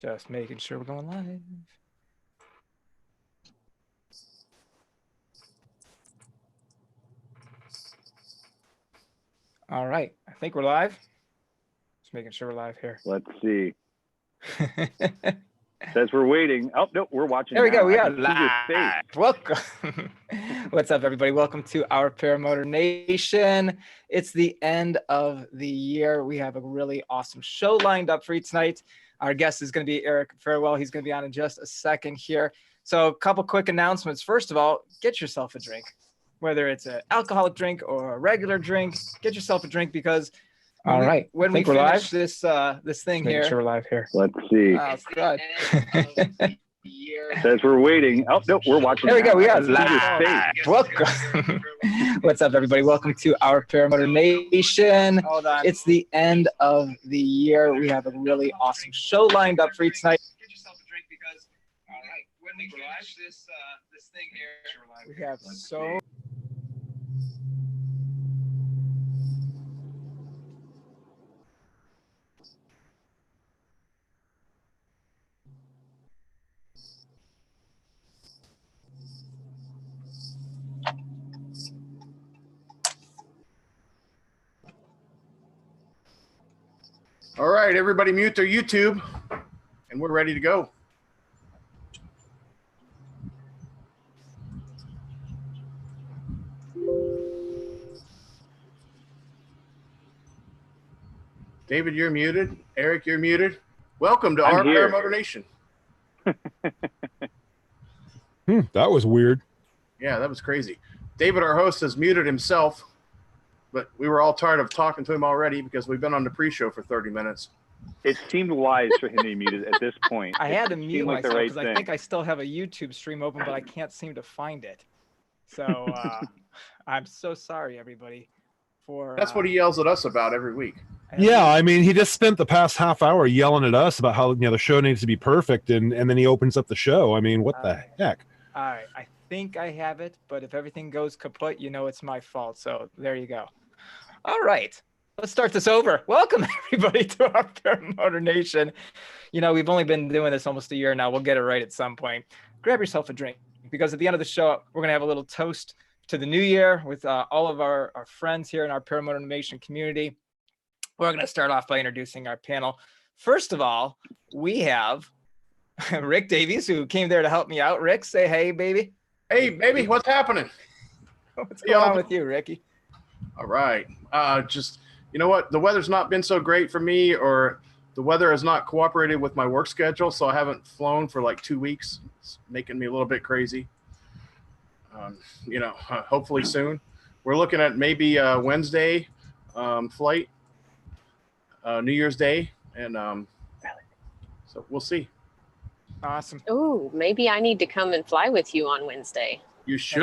Just making sure we're going live. All right. I think we're live. Just making sure we're live here. Let's see. Says we're waiting. Oh, no, we're watching. There we now. go. We I are can see your face. live. Welcome. What's up, everybody? Welcome to our Paramotor Nation. It's the end of the year. We have a really awesome show lined up for you tonight. Our guest is going to be Eric Farewell. He's going to be on in just a second here. So a couple quick announcements. First of all, get yourself a drink. Whether it's an alcoholic drink or a regular drink, get yourself a drink because when we finish this thing here. Sure we're live here. Let's see. Good. Says we're waiting. Oh, no, we're watching. There we now. go. We are live. Welcome. What's up, everybody? Welcome to our Paramotor Nation. Hold on. It's the end of the year. We have a really awesome show lined up for you tonight. Get yourself a drink because when we finish this thing here, we have so. All right, everybody mute their YouTube, and we're ready to go. David, you're muted. Eric, you're muted. Welcome to our Paramotor Nation. That was weird. Yeah, that was crazy. David, our host, has muted himself, but we were all tired of talking to him already because we've been on the pre-show for 30 minutes. It seemed wise for him to be muted at this point. I had to mute like myself because right I think I still have a YouTube stream open, but I can't seem to find it. So I'm so sorry, everybody. That's what he yells at us about every week. Yeah, I mean, he just spent the past half hour yelling at us about how the show needs to be perfect, and then he opens up the show. I mean, what the heck? All right, I think I have it, but if everything goes kaput, it's my fault. So there you go. All right, let's start this over. Welcome, everybody, to our Paramotor Nation. We've only been doing this almost a year now. We'll get it right at some point. Grab yourself a drink, because at the end of the show, we're going to have a little toast to the new year with all of our friends here in our Paramotor Nation community. We're going to start off by introducing our panel. First of all, we have Rick Davies, who came there to help me out. Rick, say hey, baby. Hey, baby, what's happening? What's going on with you, Ricky? All right. Just, you know what? The weather's not been so great for me, or the weather has not cooperated with my work schedule, so I haven't flown for like 2 weeks. It's making me a little bit crazy. Hopefully soon. We're looking at maybe Wednesday flight, New Year's Day, and so we'll see. Awesome. Oh, maybe I need to come and fly with you on Wednesday. You should.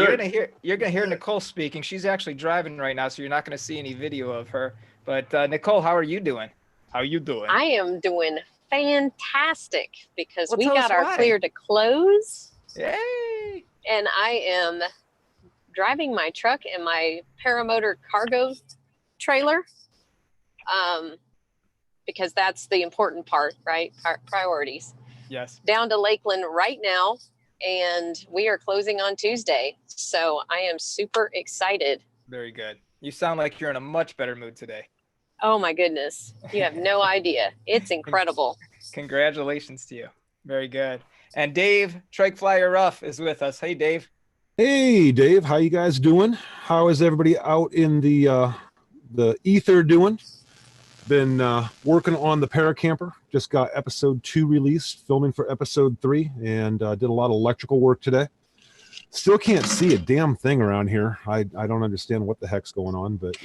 You're gonna hear Nicole speaking. She's actually driving right now, so you're not gonna see any video of her. But Nicole, how are you doing? How are you doing? I am doing fantastic because we tell us got our why. clear to close. Yay! And I am driving my truck and my paramotor cargo trailer, because that's the important part, right? Our priorities. Yes. Down to Lakeland right now, and we are closing on Tuesday. So I am super excited. Very good. You sound like you're in a much better mood today. Oh my goodness. You have no idea. It's incredible. Congratulations to you. Very good. And Dave, Trike Flyer Ruff, is with us. Hey, Dave. Hey, Dave, how you guys doing? How is everybody out in the ether doing? Been working on the Paracamper. Just got episode 2 released, filming for episode 3, and did a lot of electrical work today. Still can't see a damn thing around here. I don't understand what the heck's going on, but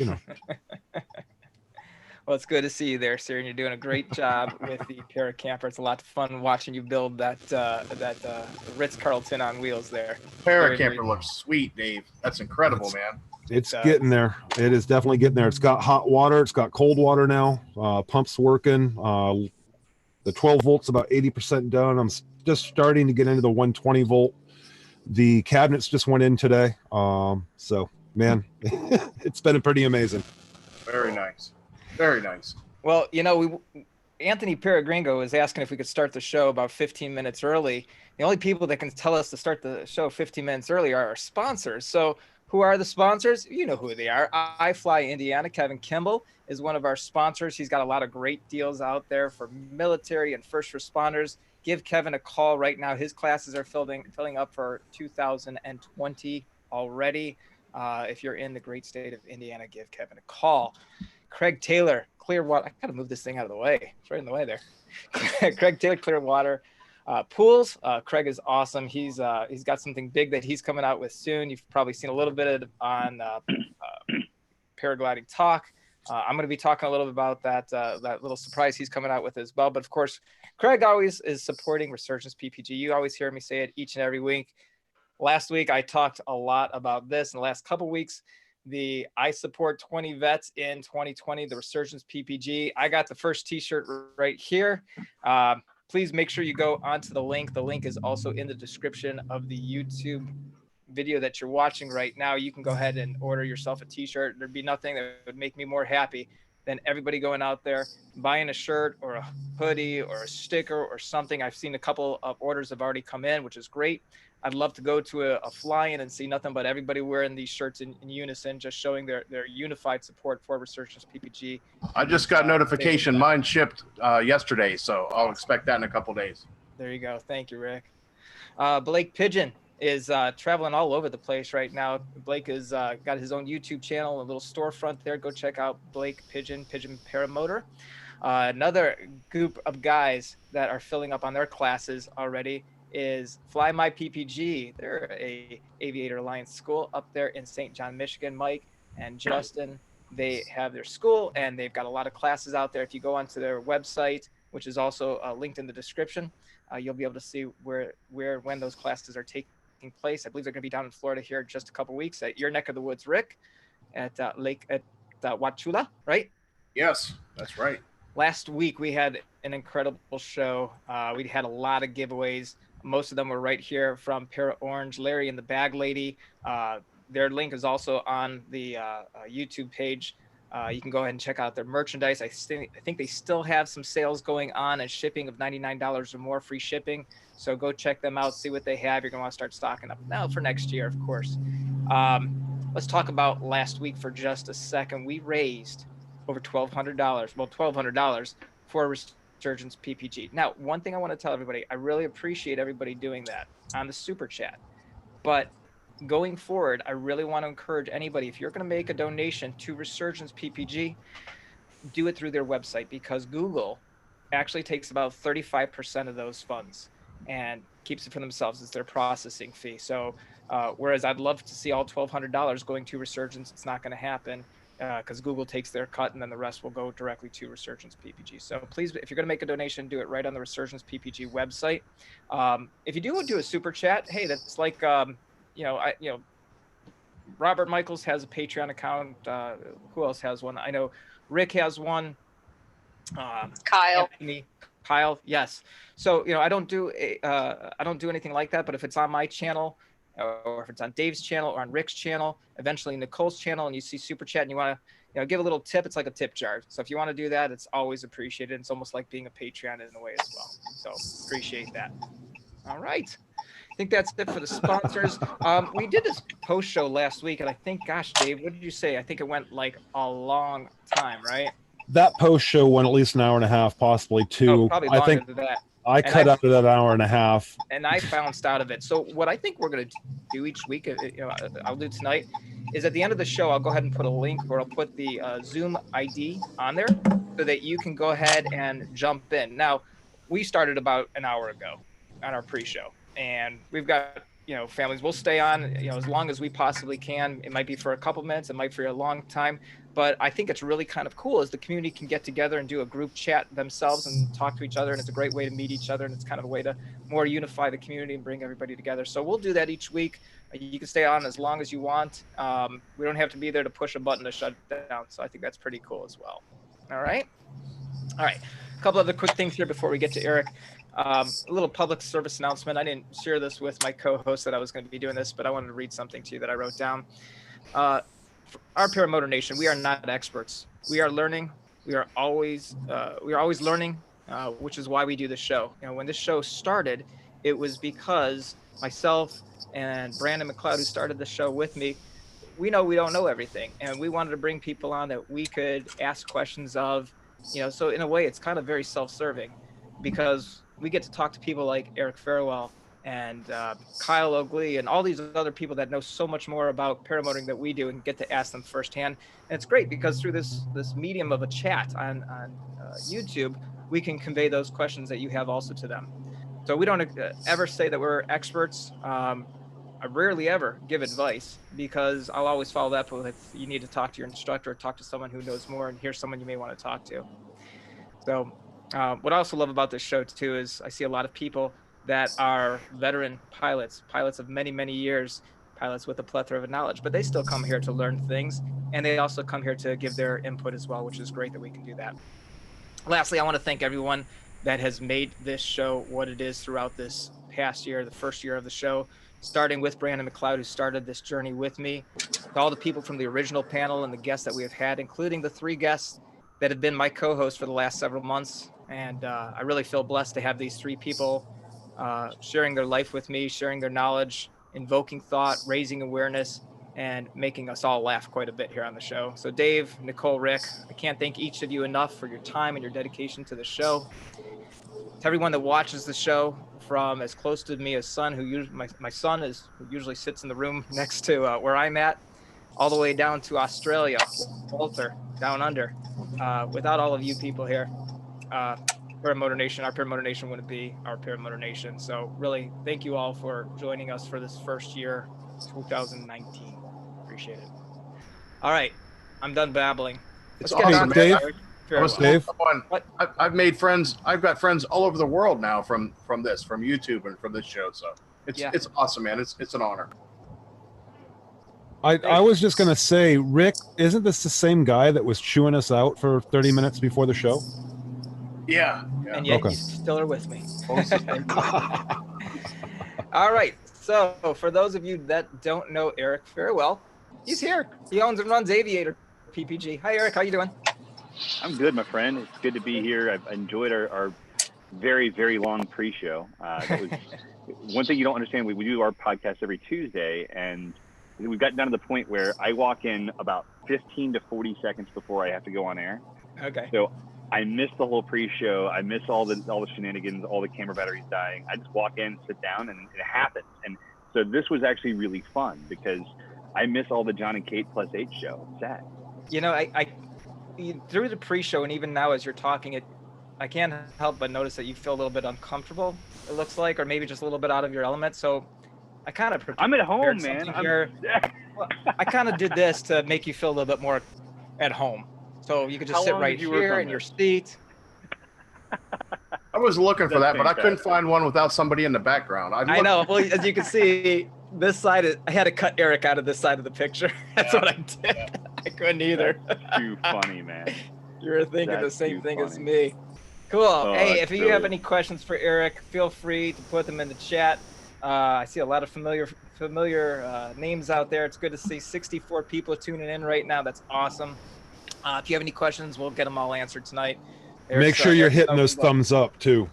Well, it's good to see you there, sir, and you're doing a great job with the Paracamper. It's a lot of fun watching you build that Ritz-Carlton on wheels there. Paracamper looks sweet, Dave. That's incredible, man. It's getting there. It is definitely getting there. It's got hot water. It's got cold water now. Pump's working. The 12 volt's about 80% done. I'm just starting to get into the 120 volt. The cabinets just went in today. So, man, it's been pretty amazing. Very nice. Very nice. Well, Anthony Peregringo was asking if we could start the show about 15 minutes early. The only people that can tell us to start the show 15 minutes early are our sponsors. So who are the sponsors? You know who they are. I Fly Indiana. Kevin Kimball is one of our sponsors. He's got a lot of great deals out there for military and first responders. Give Kevin a call right now. His classes are filling up for 2020 already. If you're in the great state of Indiana, give Kevin a call. Craig Taylor, Clearwater. I gotta move this thing out of the way. It's right in the way there. Craig Taylor, Clearwater Pools. Craig is awesome. He's got something big that he's coming out with soon. You've probably seen a little bit of it on Paragliding Talk. I'm going to be talking a little bit about that little surprise he's coming out with as well. But of course, Craig always is supporting Resurgence PPG. You always hear me say it each and every week. Last week, I talked a lot about this. In the last couple of weeks, I support 20 vets in 2020, the Resurgence PPG. I got the first t-shirt right here. Please make sure you go onto the link. The link is also in the description of the YouTube video that you're watching right now. You can go ahead and order yourself a t-shirt. There'd be nothing that would make me more happy than everybody going out there, buying a shirt or a hoodie or a sticker or something. I've seen a couple of orders have already come in, which is great. I'd love to go to a fly-in and see nothing but everybody wearing these shirts in unison, just showing their unified support for Resurgence PPG. I just got notification. Mine shipped yesterday, so I'll expect that in a couple days. There you go. Thank you, Rick. Blake Pigeon is traveling all over the place right now. Blake has got his own YouTube channel, a little storefront there. Go check out Blake Pigeon Paramotor. Another group of guys that are filling up on their classes already is Fly My PPG. They're a Aviator Alliance school up there in St. John, Michigan. Mike and Justin, they have their school and they've got a lot of classes out there. If you go onto their website, which is also linked in the description, you'll be able to see when those classes are taking place. I believe they're going to be down in Florida here in just a couple of weeks at your neck of the woods, Rick, at Lake at Wachula, right? Yes, that's right. Last week we had an incredible show. We had a lot of giveaways. Most of them were right here from Para Orange, Larry and the Bag Lady. Their link is also on the YouTube page. You can go ahead and check out their merchandise. I think they still have some sales going on and shipping of $99 or more, free shipping. So go check them out, see what they have. You're going to want to start stocking up now for next year, of course. Let's talk about last week for just a second. We raised over $1,200, well, $1,200 for Resurgence PPG. Now, one thing I want to tell everybody, I really appreciate everybody doing that on the super chat. But going forward, I really want to encourage anybody, if you're going to make a donation to Resurgence PPG, do it through their website, because Google actually takes about 35% of those funds and keeps it for themselves as their processing fee. So whereas I'd love to see all $1,200 going to Resurgence, it's not going to happen because Google takes their cut and then the rest will go directly to Resurgence PPG. So please, if you're going to make a donation, do it right on the Resurgence PPG website. If you do a super chat, hey, that's like Robert Michaels has a Patreon account. Who else has one? I know Rick has one. Kyle. Anthony, Kyle, yes. So I don't do anything like that. But if it's on my channel, or if it's on Dave's channel or on Rick's channel, eventually Nicole's channel, and you see super chat and you want to give a little tip, it's like a tip jar. So if you want to do that, it's always appreciated. It's almost like being a Patreon in a way as well. So appreciate that. All right. I think that's it for the sponsors. We did this post show last week, and I think, gosh, Dave, what did you say? I think it went like a long time, right? That post show went at least an hour and a half, possibly two. Probably longer I think than that. I cut out of that hour and a half. And I bounced out of it. So what I think we're going to do each week, I'll do tonight, is at the end of the show, I'll go ahead and put a link, or I'll put the Zoom ID on there so that you can go ahead and jump in. Now, we started about an hour ago on our pre-show, and we've got families. We'll stay on as long as we possibly can. It might be for a couple minutes, it might be for a long time, but I think it's really kind of cool as the community can get together and do a group chat themselves and talk to each other, and it's a great way to meet each other, and it's kind of a way to more unify the community and bring everybody together. So we'll do that each week. You can stay on as long as you want. We don't have to be there to push a button to shut it down, so I think that's pretty cool as well. All right, a couple other quick things here before we get to Eric. A little public service announcement. I didn't share this with my co-host that I was going to be doing this, but I wanted to read something to you that I wrote down. Our Paramotor Nation, we are not experts. We are learning. We are always learning which is why we do the show. When this show started, it was because myself and Brandon McLeod, who started the show with me, we know we don't know everything, and we wanted to bring people on that we could ask questions of. So in a way, it's kind of very self-serving, because we get to talk to people like Eric Farewell and Kyle Oakley and all these other people that know so much more about paramotoring that we do, and get to ask them firsthand. And it's great because through this medium of a chat on YouTube, we can convey those questions that you have also to them. So we don't ever say that we're experts. I rarely ever give advice, because I'll always follow that with, you need to talk to your instructor, talk to someone who knows more, and here's someone you may want to talk to. So what I also love about this show too is I see a lot of people that are veteran pilots of many, many years, pilots with a plethora of knowledge, but they still come here to learn things, and they also come here to give their input as well, which is great that we can do that. Lastly, I want to thank everyone that has made this show what it is throughout this past year, the first year of the show, starting with Brandon McLeod, who started this journey with me, to all the people from the original panel and the guests that we have had, including the 3 guests that have been my co-hosts for the last several months. And I really feel blessed to have these 3 people sharing their life with me, sharing their knowledge, invoking thought, raising awareness, and making us all laugh quite a bit here on the show. So Dave, Nicole, Rick, I can't thank each of you enough for your time and your dedication to the show. To everyone that watches the show, from as close to me as son, my son is, who usually sits in the room next to where I'm at, all the way down to Australia, Walter, down under. Without all of you people here, Paramotor Nation, our Paramotor Nation wouldn't be our Paramotor Nation. So really, thank you all for joining us for this first year, 2019. Appreciate it. All right, I'm done babbling. It's Let's get awesome, on Dave. to Eric Dave. What? I've made friends. I've got friends all over the world now from YouTube and from this show. So it's awesome, man. It's an honor. I was just gonna say, Rick, isn't this the same guy that was chewing us out for 30 minutes before the show? Yeah. And yet Okay. you still are with me. All right. So for those of you that don't know Eric Farewell, he's here. He owns and runs Aviator PPG. Hi, Eric. How you doing? I'm good, my friend. It's good to be here. I've enjoyed our very, very long pre-show. That was one thing you don't understand. We do our podcast every Tuesday, and we've gotten down to the point where I walk in about 15 to 40 seconds before I have to go on air. Okay. So I miss the whole pre-show. I miss all the shenanigans, all the camera batteries dying. I just walk in, sit down, and it happens. And so this was actually really fun because I miss all the John and Kate plus 8 show. It's sad. I through the pre-show and even now as you're talking, I can't help but notice that you feel a little bit uncomfortable, it looks like, or maybe just a little bit out of your element. So I kind of I'm at home, man. I kind of did this to make you feel a little bit more at home. So you could just sit right here in your seat. I was looking for That's that, but I couldn't fantastic. find one without somebody in the background. I know. Well, as you can see, this side I had to cut Eric out of this side of the picture. That's what I did. Yeah. I couldn't either. Too funny, man. You were thinking That's the same too thing as funny. me. Cool. Oh, Hey, that's if you have brilliant. any questions for Eric, feel free to put them in the chat. I see a lot of familiar names out there. It's good to see 64 people tuning in right now. That's awesome. If you have any questions, we'll get them all answered tonight. Make sure you're hitting those thumbs up too.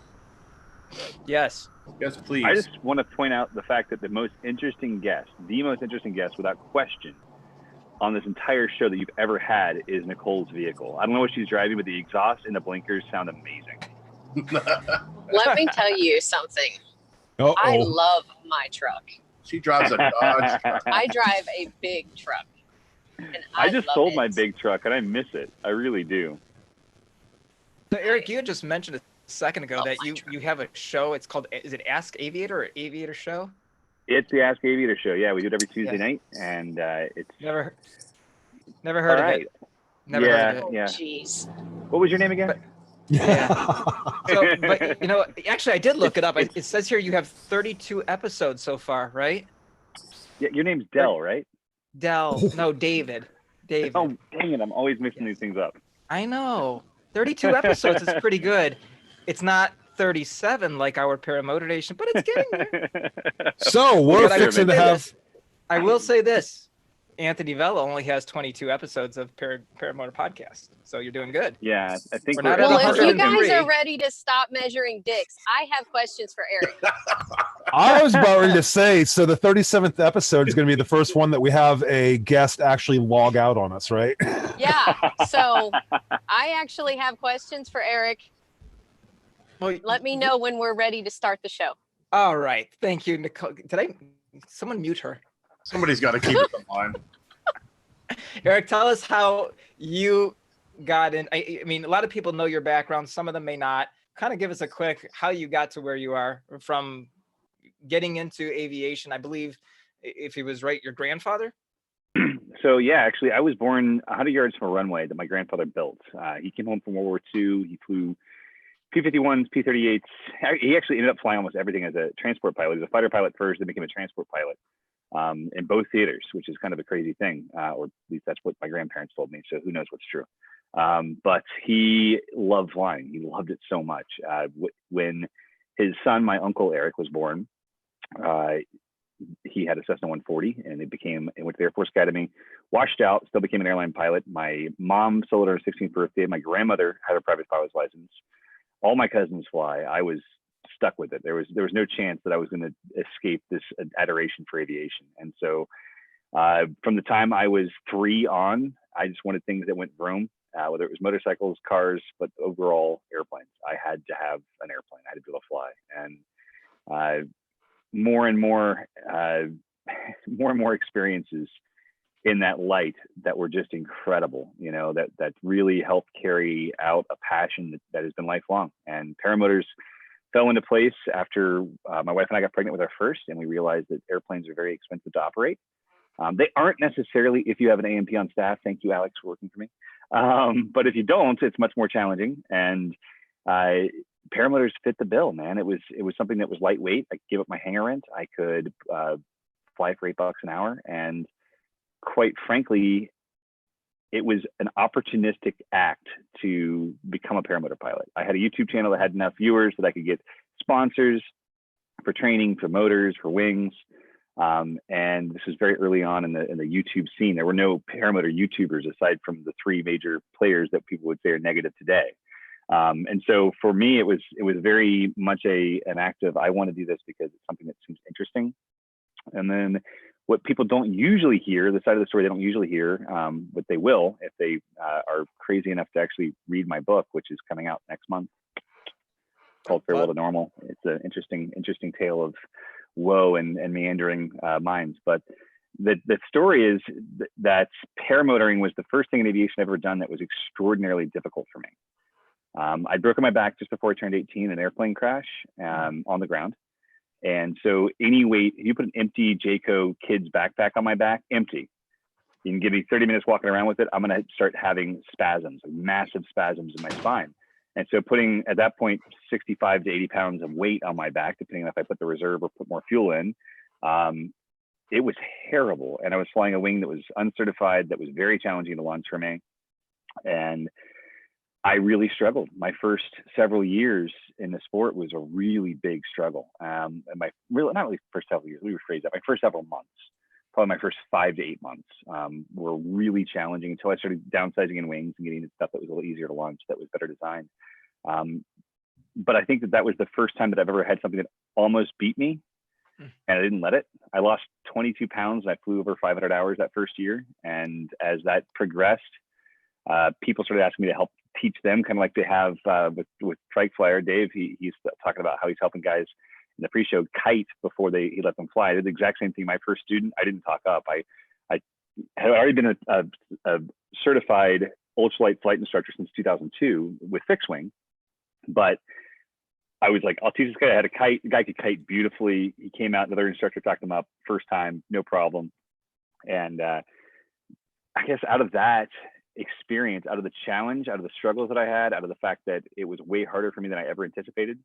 Yes. Yes, please. I just want to point out the fact that the most interesting guest without question on this entire show that you've ever had is Nicole's vehicle. I don't know what she's driving, but the exhaust and the blinkers sound amazing. Let me tell you something. Uh-oh. I love my truck. She drives a Dodge truck. I drive a big truck. And I just love sold it. my big truck and I miss it. I really do. So Eric, you had just mentioned a second ago Love that my you truck. have a show. It's called, is it Ask Aviator or Aviator Show? It's the Ask Aviator show. Yeah, we do it every Tuesday Yeah. night, and it's Never heard all of right. it. Never heard of it. Oh, Yeah. jeez. What was your name again? So, but you know, actually, I did look it up. It says here you have 32 episodes so far, right? Yeah, your name's Dell, right? No, David. David. Oh, dang it! I'm always mixing these things up. I know. 32 episodes is pretty good. It's not 37 like our Paramotor Nation, but it's getting there. So we're But I will fixing to say have. this. I will say this. Anthony Vella only has 22 episodes of Paramotor podcast, so you're doing good. Yeah, I think We're we're not at Well, if you 103. guys are ready to stop measuring dicks, I have questions for Eric. I was about ready to say, so the 37th episode is going to be the first one that we have a guest actually log out on us, right? Yeah. So I actually have questions for Eric. Well, Let me know when we're ready to start the show. All right. Thank you, Nicole. Someone mute her? Somebody's got to keep it in line. Eric, tell us how you got in. I mean, a lot of people know your background. Some of them may not. Kind of give us a quick how you got to where you are from getting into aviation. I believe, if he was right, your grandfather? So yeah, actually, I was born 100 yards from a runway that my grandfather built. He came home from World War II. He flew P-51s, P-38s. He actually ended up flying almost everything as a transport pilot. He was a fighter pilot first, then became a transport pilot in both theaters, which is kind of a crazy thing, or at least that's what my grandparents told me. So who knows what's true? But he loved flying. He loved it so much. When his son, my uncle Eric, was born, he had a Cessna 140, and it went to the Air Force Academy, washed out, still became an airline pilot. My mom sold her 16th birthday. My grandmother had a private pilot's license. All my cousins fly. I was stuck with it. There was no chance that I was going to escape this adoration for aviation. And so from the time I was 3 on, I just wanted things that went vroom, whether it was motorcycles, cars, but overall airplanes. I had to have an airplane. I had to be able to fly. And more and more experiences in that light that were just incredible, that really helped carry out a passion that has been lifelong. And paramotors fell into place after my wife and I got pregnant with our first, and we realized that airplanes are very expensive to operate. They aren't necessarily if you have an A&P on staff. Thank you, Alex, for working for me. But if you don't, it's much more challenging. And paramotors fit the bill, man. It was something that was lightweight. I could give up my hangar rent. I could fly for $8 an hour, and quite frankly, it was an opportunistic act to become a paramotor pilot. I had a YouTube channel that had enough viewers that I could get sponsors for training, for motors, for wings. And this was very early on in the YouTube scene. There were no paramotor YouTubers aside from the 3 major players that people would say are negative today. And so for me, it was very much an act of, I want to do this because it's something that seems interesting. And then what people don't usually hear, the side of the story they don't usually hear, but they will if they are crazy enough to actually read my book, which is coming out next month, called Farewell to Normal. It's an interesting tale of woe and meandering minds. But the story is that paramotoring was the first thing in aviation I've ever done that was extraordinarily difficult for me. I'd broken my back just before I turned 18 in an airplane crash on the ground. And so any weight, if you put an empty Jayco kid's backpack on my back, empty, you can give me 30 minutes walking around with it, I'm going to start having spasms, massive spasms in my spine. And so putting, at that point, 65 to 80 pounds of weight on my back, depending on if I put the reserve or put more fuel in, it was terrible. And I was flying a wing that was uncertified, that was very challenging to launch for me. And I really struggled. My first several years in the sport was a really big struggle. And not really first several years, let me rephrase that. My first several months, probably my first 5 to 8 months, were really challenging until I started downsizing in wings and getting into stuff that was a little easier to launch, that was better designed. But I think that was the first time that I've ever had something that almost beat me, and I didn't let it. I lost 22 pounds. And I flew over 500 hours that first year. And as that progressed, people started asking me to help teach them, kind of like they have with Trike Flyer. Dave, he's talking about how he's helping guys in the pre-show kite before he let them fly. I did the exact same thing. My first student, I didn't talk up. I had already been a certified ultralight flight instructor since 2002 with fixed wing, but I was like, I'll teach this guy how to kite. The guy could kite beautifully. He came out, another instructor talked him up first time, no problem. And I guess out of that experience, out of the challenge, out of the struggles that I had, out of the fact that it was way harder for me than I ever anticipated,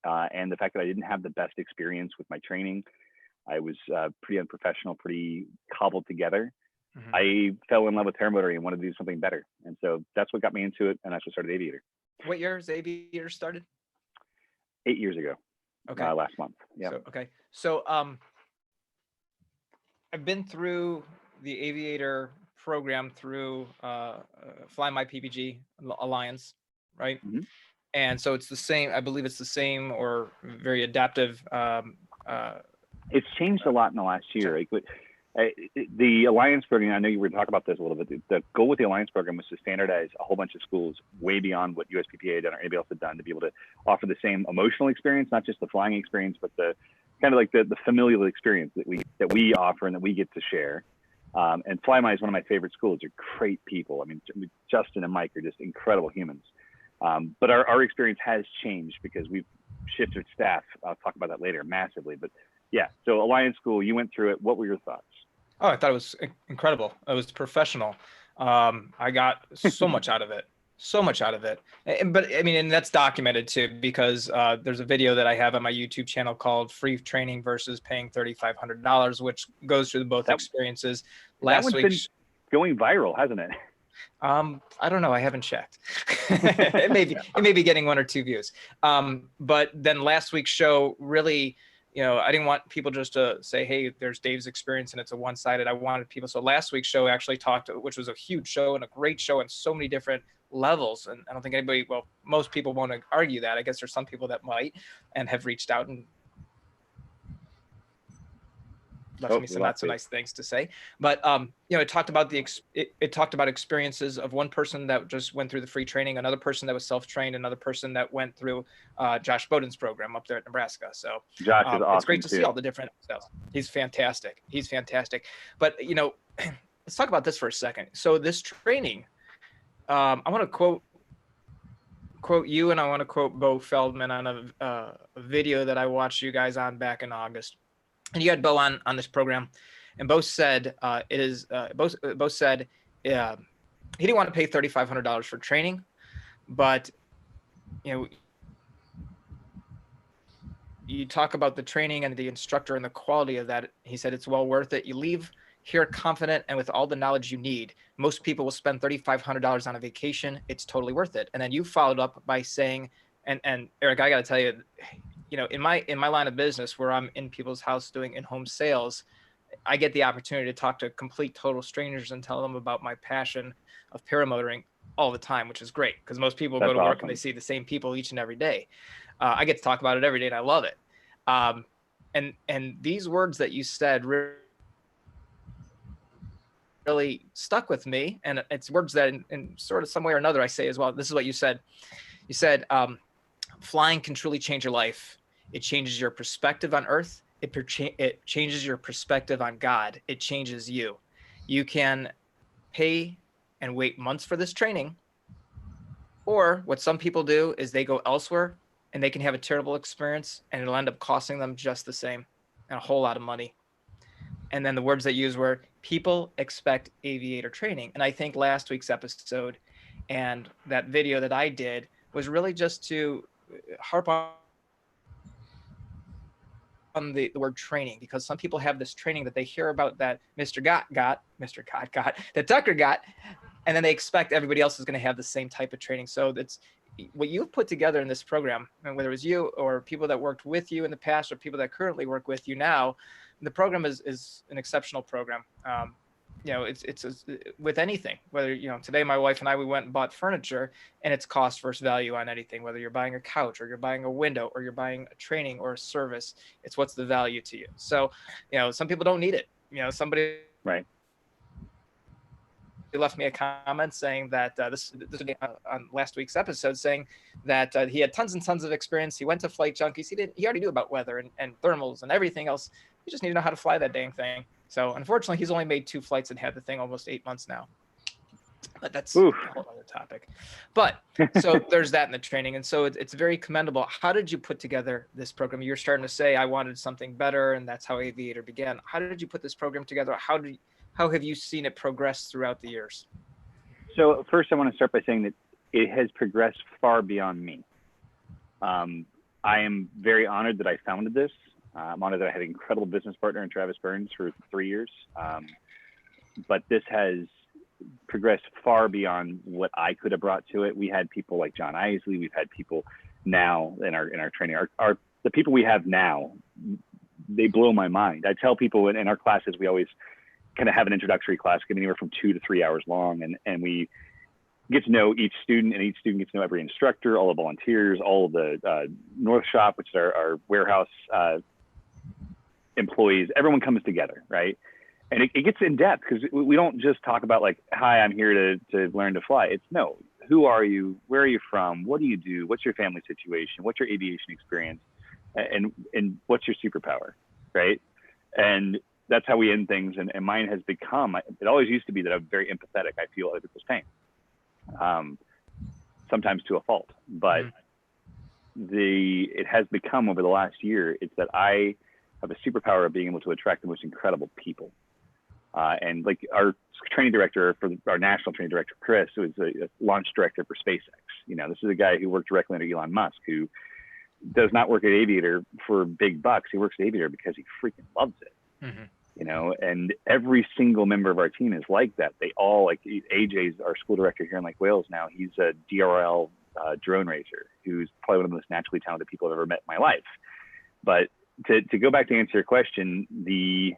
and the fact that I didn't have the best experience with my training, I was pretty unprofessional, pretty cobbled together. I fell in love with paramotoring and wanted to do something better. And so that's what got me into it, and that's what started Aviator. What year has Aviator started? 8 years ago. Okay. Last month. Yeah. So I've been through the Aviator program through Fly My PPG Alliance, right? Mhm. And so it's the same. I believe it's the same or very adaptive. It's changed a lot in the last year. Like, the Alliance program, I know you were talking about this a little bit. The goal with the Alliance program was to standardize a whole bunch of schools way beyond what USPPA had done or anybody else had done, to be able to offer the same emotional experience, not just the flying experience, but the kind of like the familial experience that we offer and that we get to share. And Fly My is one of my favorite schools. They're great people. I mean, Justin and Mike are just incredible humans. But our experience has changed because we've shifted staff. I'll talk about that later, massively. But yeah, so Alliance School, you went through it. What were your thoughts? Oh, I thought it was incredible. It was professional. I got so much out of it. So much out of it. But I mean, and that's documented too, because there's a video that I have on my YouTube channel called Free Training versus Paying $3,500, which goes through both experiences. Last week, been going viral, hasn't it? I don't know. I haven't checked. It may be getting 1 or 2 views. But then last week's show really, I didn't want people just to say, hey, there's Dave's experience and it's a one-sided. I wanted people. So last week's show actually which was a huge show and a great show on so many different levels. And I don't think most people won't argue that. I guess there's some people that might and have reached out and left me some not so nice things to say. But it talked about it talked about experiences of one person that just went through the free training, another person that was self-trained, another person that went through Josh Bowden's program up there at Nebraska. So Josh is awesome. It's great to see all the different styles. He's fantastic. But let's talk about this for a second. So this training, I want to quote you, and I want to quote Bo Feldman on a video that I watched you guys on back in August. And you had Bo on this program, and Bo said Bo said he didn't want to pay $3,500 for training, but you talk about the training and the instructor and the quality of that. He said it's well worth it. You leave here confident and with all the knowledge you need. Most people will spend $3,500 on a vacation. It's totally worth it. And then you followed up by saying, and Eric, I got to tell you, in my line of business where I'm in people's house doing in-home sales, I get the opportunity to talk to complete total strangers and tell them about my passion of paramotoring all the time, which is great because most people go to work and they see the same people each and every day. I get to talk about it every day and I love it. And these words that you said really stuck with me. And it's words that in sort of some way or another I say as well. This is what you said. You said, flying can truly change your life. It changes your perspective on Earth. It changes your perspective on God. It changes you. You can pay and wait months for this training, or what some people do is they go elsewhere and they can have a terrible experience and it'll end up costing them just the same and a whole lot of money. And then the words that you used were, people expect aviator training. And I think last week's episode and that video that I did was really just to harp on the word training, because some people have this training that they hear about that Mr. that Tucker got, and then they expect everybody else is going to have the same type of training. So that's what you've put together in this program, and whether it was you or people that worked with you in the past or people that currently work with you now, the program is an exceptional program. It's with anything, whether, today my wife and I, we went and bought furniture, and it's cost versus value on anything, whether you're buying a couch or you're buying a window or you're buying a training or a service, it's what's the value to you. So, some people don't need it. Somebody right. left me a comment saying that this on last week's episode, saying that he had tons and tons of experience. He went to Flight Junkies. He already knew about weather and thermals and everything else. He just needed to know how to fly that dang thing. So unfortunately, he's only made 2 flights and had the thing almost 8 months now. But that's a whole other topic. But so there's that in the training. And so it's very commendable. How did you put together this program? You're starting to say, I wanted something better, and that's how Aviator began. How did you put this program together? How have you seen it progress throughout the years? So first, I want to start by saying that it has progressed far beyond me. I am very honored that I founded this. I'm honored that I had an incredible business partner in Travis Burns for 3 years. But this has progressed far beyond what I could have brought to it. We had people like John Isley. We've had people now in our training. The people we have now, they blow my mind. I tell people in our classes, we always kind of have an introductory class, get anywhere from 2 to 3 hours long, and we get to know each student, and each student gets to know every instructor, all the volunteers, all of the North Shop, which is our warehouse employees. Everyone comes together, right? And it gets in depth, because we don't just talk about like, hi, I'm here to learn to fly. It's no, who are you? Where are you from? What do you do? What's your family situation? What's your aviation experience? And what's your superpower, right? And that's how we end things. And mine has become, it always used to be that I'm very empathetic. I feel other people's pain, sometimes to a fault. But it has become over the last year, it's that I have a superpower of being able to attract the most incredible people. And like our training director, for our national training director, Chris, who is a launch director for SpaceX. You know, this is a guy who worked directly under Elon Musk, who does not work at Aviator for big bucks. He works at Aviator because he freaking loves it. You know, and every single member of our team is like that. They all, like AJ's our school director here in Lake Wales now. He's a DRL drone racer, who's probably one of the most naturally talented people I've ever met in my life. But to go back to answer your question, the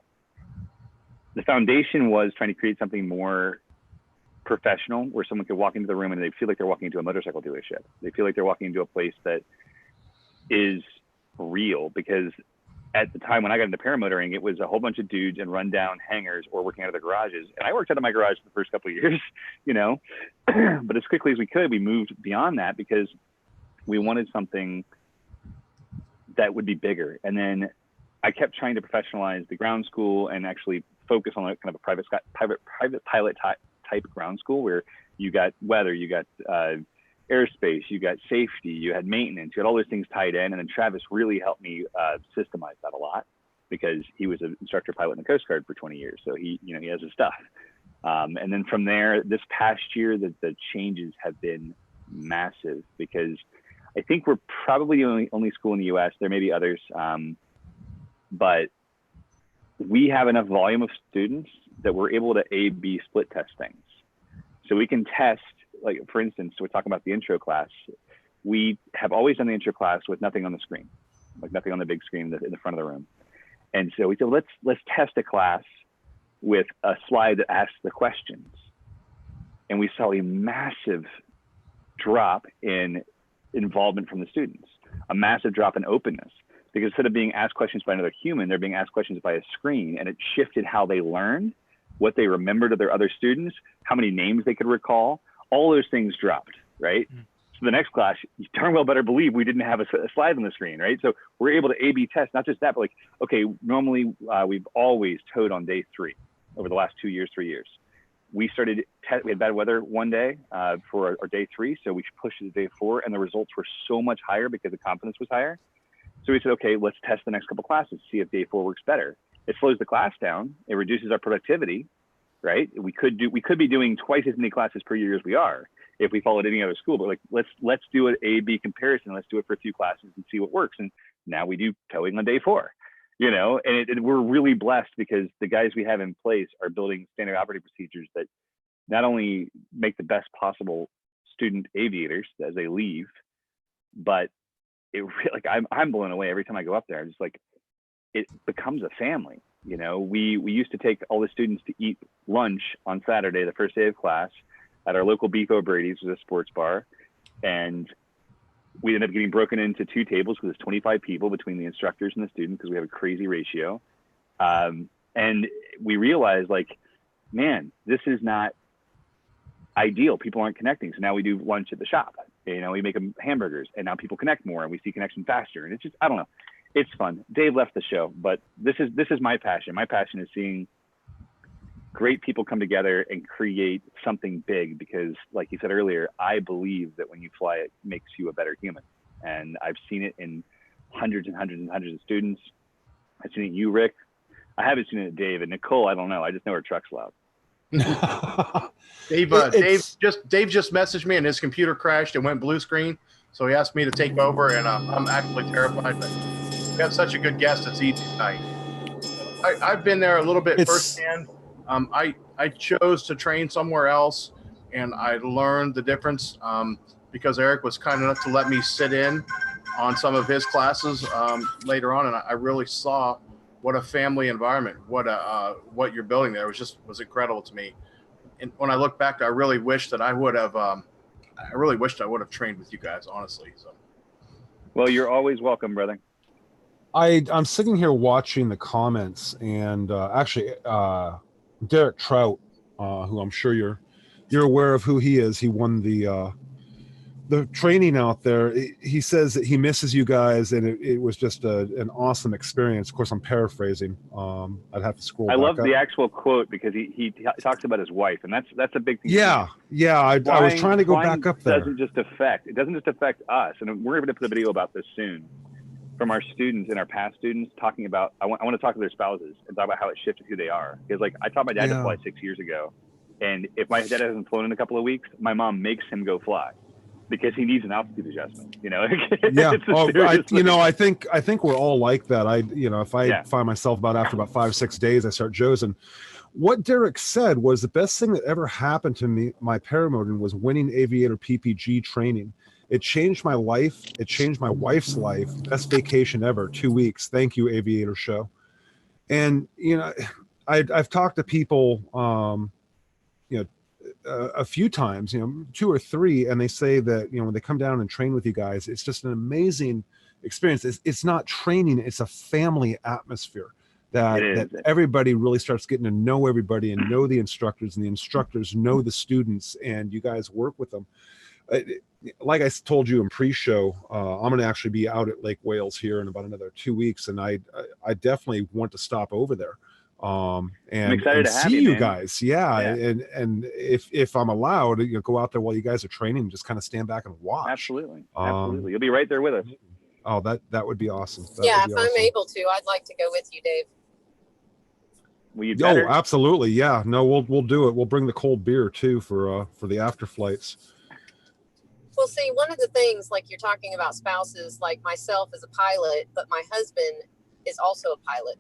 foundation was trying to create something more professional, where someone could walk into the room and they feel like they're walking into a motorcycle dealership. They feel like they're walking into a place that is real, because at the time when I got into paramotoring, it was a whole bunch of dudes in rundown hangars or working out of their garages. And I worked out of my garage for the first couple of years, you know, but as quickly as we could, we moved beyond that, because we wanted something that would be bigger. And then I kept trying to professionalize the ground school and actually focus on kind of a private pilot type ground school, where you got weather, you got airspace, you got safety, you had maintenance, you had all those things tied in. And then Travis really helped me systemize that a lot, because he was an instructor pilot in the Coast Guard for 20 years. So he has his stuff. And then from there, this past year, the changes have been massive, because I think we're probably the only school in the US, there may be others, but we have enough volume of students that we're able to A/B split test things. So we can test, like, for instance, we're talking about the intro class. We have always done the intro class with nothing on the screen, like nothing on the big screen in the front of the room. And so we said, let's test a class with a slide that asks the questions. And we saw a massive drop in involvement from the students, a massive drop in openness, because instead of being asked questions by another human, they're being asked questions by a screen, and it shifted how they learned, what they remembered of their other students, how many names they could recall. All those things dropped, right? So the next class, you darn well better believe we didn't have a slide on the screen, right? So we're able to A/B test, not just that, but like, okay, normally we've always towed on day 3 over the last 3 years. We we had bad weather one day for our day 3, so we pushed it to day 4, and the results were so much higher because the confidence was higher. So we said, okay, let's test the next couple classes, see if day 4 works better. It slows the class down. It reduces our productivity, right? We could be doing twice as many classes per year as we are if we followed any other school. But like, let's do an A/B comparison. Let's do it for a few classes and see what works. And now we do towing on day 4, you know. And we're really blessed, because the guys we have in place are building standard operating procedures that not only make the best possible student aviators as they leave, but like I'm blown away every time I go up there. I'm just like, it becomes a family. You know, we used to take all the students to eat lunch on Saturday, the first day of class, at our local Beef O'Brady's, which is a sports bar. And we ended up getting broken into 2 tables, because there's 25 people between the instructors and the students, because we have a crazy ratio. And we realized, like, man, this is not ideal. People aren't connecting. So now we do lunch at the shop. You know, we make them hamburgers, and now people connect more, and we see connection faster. And it's just, I don't know. It's fun. Dave left the show, but this is my passion. My passion is seeing great people come together and create something big, because like you said earlier, I believe that when you fly, it makes you a better human. And I've seen it in hundreds and hundreds and hundreds of students. I've seen it in you, Rick. I haven't seen it in Dave. And Nicole, I don't know. I just know her truck's loud. Dave just messaged me, and his computer crashed and went blue screen. So he asked me to take over, and I'm actually terrified. But we have such a good guest. It's easy tonight. I've been there a little bit firsthand. I chose to train somewhere else, and I learned the difference because Eric was kind enough to let me sit in on some of his classes later on, and I really saw what a family environment, what you're building there was incredible to me. And when I look back, I really wish that I would have, trained with you guys, honestly. So. Well, you're always welcome, brother. I'm sitting here watching the comments, and actually, Derek Trout, who I'm sure you're aware of who he is. He won the training out there. He says that he misses you guys, and it was just an awesome experience. Of course, I'm paraphrasing. I'd have to scroll back love up. the actual quote, because he talks about his wife, and that's a big thing. Yeah. I was trying to go back up there. It doesn't just affect us, and we're going to put a video about this soon, from our students and our past students, talking about, I want to talk to their spouses and talk about how it shifted who they are. Because like, I taught my dad to fly 6 years ago, and if my dad hasn't flown in a couple of weeks, my mom makes him go fly, because he needs an altitude adjustment, Yeah. I think we're all like that. If I find myself after about 5-6 days, I start josing. What Derek said was the best thing that ever happened to me, my paramotoring, was winning Aviator PPG training. It changed my life. It changed my wife's life. Best vacation ever. 2 weeks. Thank you, Aviator Show. And, I've talked to people, a few times, 2 or 3, and they say that, when they come down and train with you guys, it's just an amazing experience. It's not training. It's a family atmosphere that everybody really starts getting to know everybody and know the instructors, and the instructors know the students, and you guys work with them. Like I told you in pre-show, I'm going to actually be out at Lake Wales here in about another 2 weeks, and I definitely want to stop over there and see you guys. Yeah. And if I'm allowed, go out there while you guys are training and just kind of stand back and watch. Absolutely. You'll be right there with us. Oh, that would be awesome. If I'm able to, I'd like to go with you, Dave. Will you better? Oh, absolutely. Yeah. No, we'll do it. We'll bring the cold beer too for the after flights. Well, see, one of the things, like you're talking about spouses, like myself as a pilot, but my husband is also a pilot.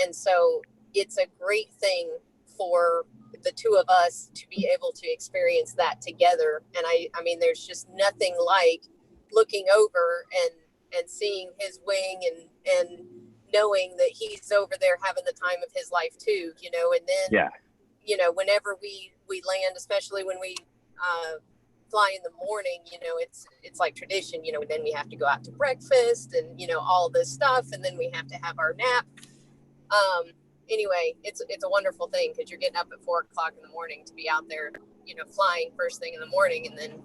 And so it's a great thing for the two of us to be able to experience that together. And I mean, there's just nothing like looking over and seeing his wing and knowing that he's over there having the time of his life too, and then, whenever we land, especially when we, fly in the morning, it's like tradition, and then we have to go out to breakfast and, all this stuff. And then we have to have our nap. Anyway, it's a wonderful thing, because you're getting up at 4 o'clock in the morning to be out there, flying first thing in the morning, and then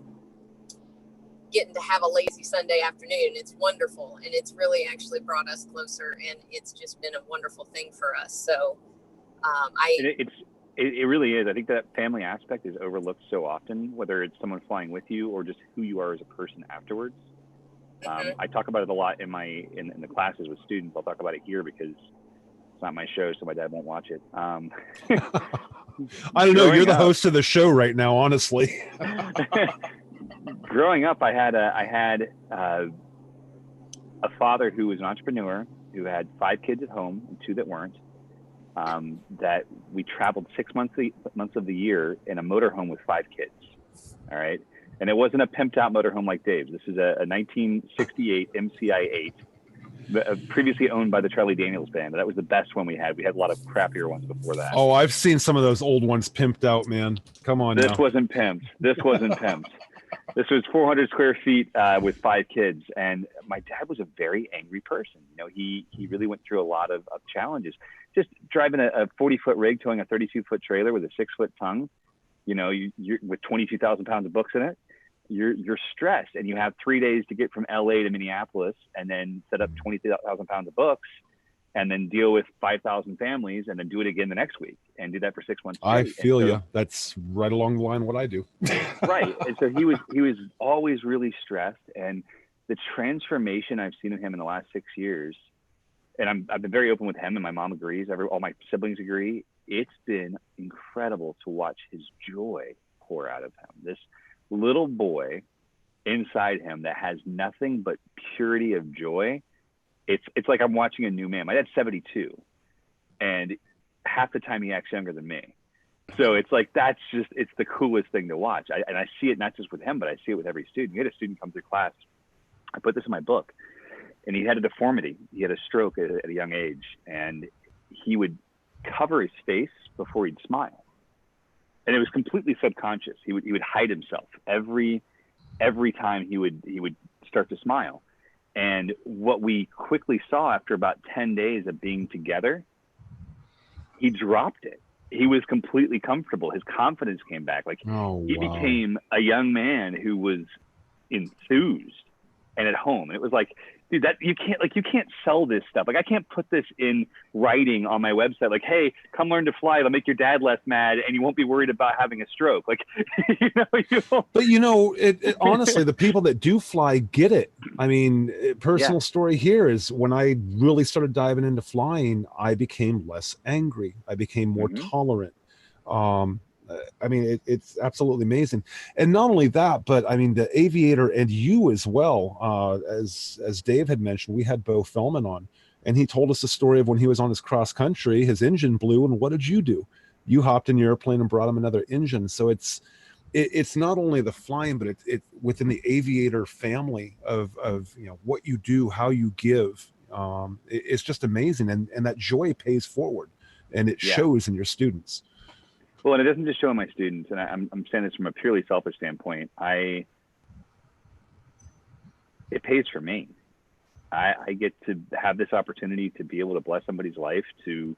getting to have a lazy Sunday afternoon. It's wonderful. And it's really actually brought us closer, and it's just been a wonderful thing for us. So, It really is. I think that family aspect is overlooked so often, whether it's someone flying with you or just who you are as a person afterwards. I talk about it a lot in the classes with students. I'll talk about it here because it's not my show, so my dad won't watch it. I don't know. You're the host of the show right now, honestly. Growing up, I had a father who was an entrepreneur who had 5 kids at home and 2 that weren't. That we traveled 6 months of the year in a motorhome with 5 kids. All right. And it wasn't a pimped out motorhome like Dave's. This is a 1968 MCI 8, previously owned by the Charlie Daniels Band. But that was the best one we had. We had a lot of crappier ones before that. Oh, I've seen some of those old ones pimped out, man. Come on. This wasn't pimped. This was 400 square feet with 5 kids. And my dad was a very angry person. He really went through a lot of challenges. Just driving a 40-foot rig, towing a 32-foot trailer with a 6-foot tongue, you're with 22,000 pounds of books in it, you're stressed, and you have 3 days to get from LA to Minneapolis, and then set up 20,000 pounds of books, and then deal with 5,000 families, and then do it again the next week, and do that for 6 months. I feel you. That's right along the line what I do. Right, and so he was always really stressed, and the transformation I've seen in him in the last 6 years. And I've been very open with him, and my mom agrees. All my siblings agree. It's been incredible to watch his joy pour out of him. This little boy inside him that has nothing but purity of joy. It's like I'm watching a new man. My dad's 72, and half the time he acts younger than me. So it's like it's the coolest thing to watch. And I see it not just with him, but I see it with every student. You had a student come through class. I put this in my book. and he had a deformity. He had a stroke at a young age, and he would cover his face before he'd smile. And it was completely subconscious. He would hide himself every time he would start to smile. And what we quickly saw after about 10 days of being together, he dropped it. He was completely comfortable. His confidence came back. Like he became a young man who was enthused and at home. And it was like, dude, that you can't sell this stuff. Like I can't put this in writing on my website. Like, hey, come learn to fly. It'll make your dad less mad, and you won't be worried about having a stroke. Like, But honestly, the people that do fly get it. I mean, personal story here is when I really started diving into flying, I became less angry. I became more tolerant. I mean, it's absolutely amazing. And not only that, but I mean, the Aviator and you as well, as Dave had mentioned, we had Bo Fellman on, and he told us the story of when he was on his cross country, his engine blew, and what did you do? You hopped in your airplane and brought him another engine. So it's not only the flying, but it's within the Aviator family of what you do, how you give. It's just amazing, and that joy pays forward, and it shows in your students. Well, and it doesn't just show in my students, and I'm saying this from a purely selfish standpoint. It pays for me. I get to have this opportunity to be able to bless somebody's life, to,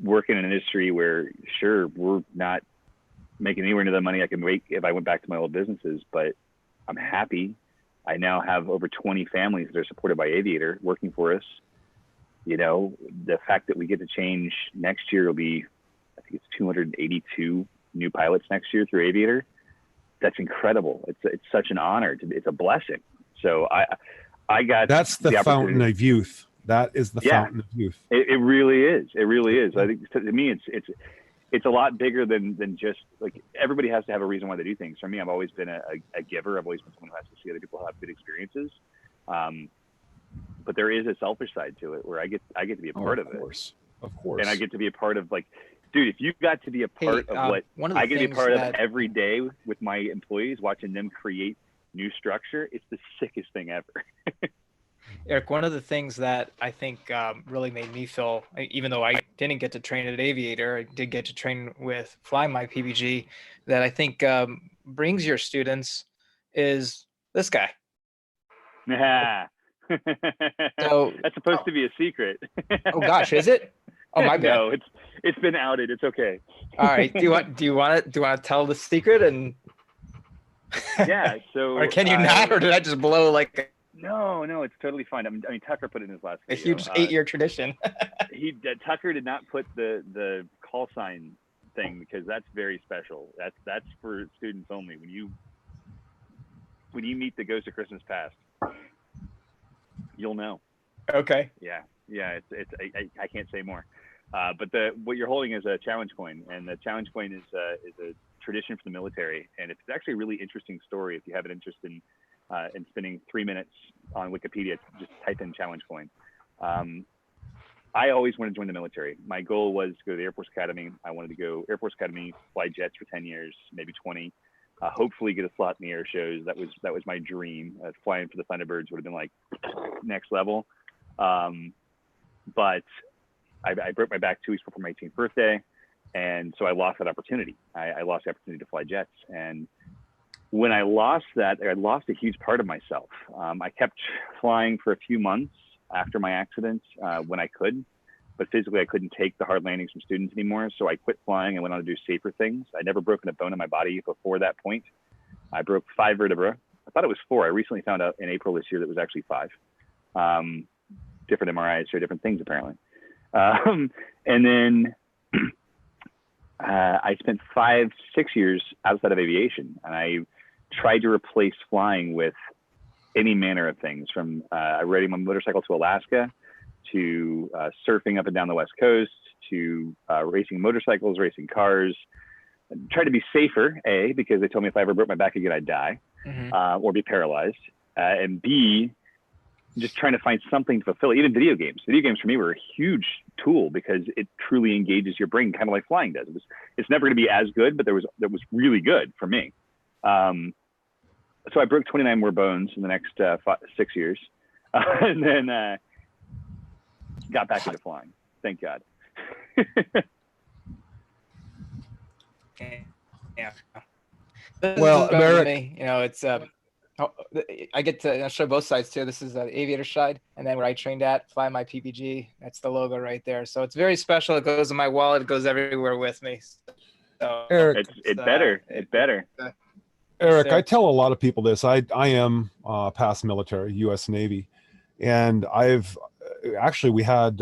work in an industry where, sure, we're not making anywhere near the money I can make if I went back to my old businesses, but I'm happy. I now have over 20 families that are supported by Aviator working for us. The fact that we get to change next year will be, I think it's 282 new pilots next year through Aviator. That's incredible. It's such an honor. It's a blessing. So I got that's the fountain of youth. That is the fountain of youth. It really is. It really is. I think to me, it's a lot bigger than just like everybody has to have a reason why they do things. For me, I've always been a giver. I've always been someone who has to see other people have good experiences. But there is a selfish side to it where I get to be a part of it. Of course. And I get to be a part of, like, dude, if you got to be a part of what I get to be a part of every day with my employees, watching them create new structure, it's the sickest thing ever. Eric, one of the things that I think really made me feel, even though I didn't get to train at Aviator, I did get to train with Fly My PPG, that I think brings your students is this guy. Yeah. So that's supposed to be a secret. Oh gosh, is it? Oh, my bad. No, it's been outed. It's okay. All right. Do you want to tell the secret? And yeah. So or can you not, or did I just blow like? No, it's totally fine. I mean, Tucker put it in his last video. A huge 8-year tradition. Tucker did not put the call sign thing because that's very special. That's for students only. When you meet the ghost of Christmas past, you'll know. Okay. Yeah. I can't say more. But what you're holding is a challenge coin, and the challenge coin is a tradition for the military, and it's actually a really interesting story. If you have an interest in spending 3 minutes on Wikipedia, just type in challenge coin. I always wanted to join the military. My goal was to go to the Air Force Academy. I wanted to go Air Force Academy, fly jets for 10 years, maybe 20. Hopefully get a slot in the air shows. That was my dream. Flying for the Thunderbirds would have been like next level. But I broke my back 2 weeks before my 18th birthday, and so I lost that opportunity. I lost the opportunity to fly jets, and when I lost that, I lost a huge part of myself. I kept flying for a few months after my accident when I could, but physically I couldn't take the hard landings from students anymore. So I quit flying and went on to do safer things. I'd never broken a bone in my body before that point. I broke 5 vertebrae. I thought it was 4. I recently found out in April this year that it was actually 5. Different MRIs show different things apparently. And then I spent 5-6 years outside of aviation, and I tried to replace flying with any manner of things, from riding my motorcycle to Alaska, to surfing up and down the West Coast, to racing motorcycles, racing cars. Tried to be safer, A, because they told me if I ever broke my back again, I'd die, or be paralyzed, and B, just trying to find something to fulfill it. Even video games. Video games for me were a huge tool because it truly engages your brain, kind of like flying does. It's never going to be as good, but that was really good for me. So I broke 29 more bones in the next 6 years. and then got back into flying. Thank God. Yeah. Well, Merrick, me, you know, it's I get to show both sides too. This is the Aviator side, and then where I trained at, fly my PPG. That's the logo right there. So it's very special. It goes in my wallet. It goes everywhere with me. So Eric, it's better. It's better. Eric, Yes, I tell a lot of people this. I am past military, U.S. Navy, and I've actually we had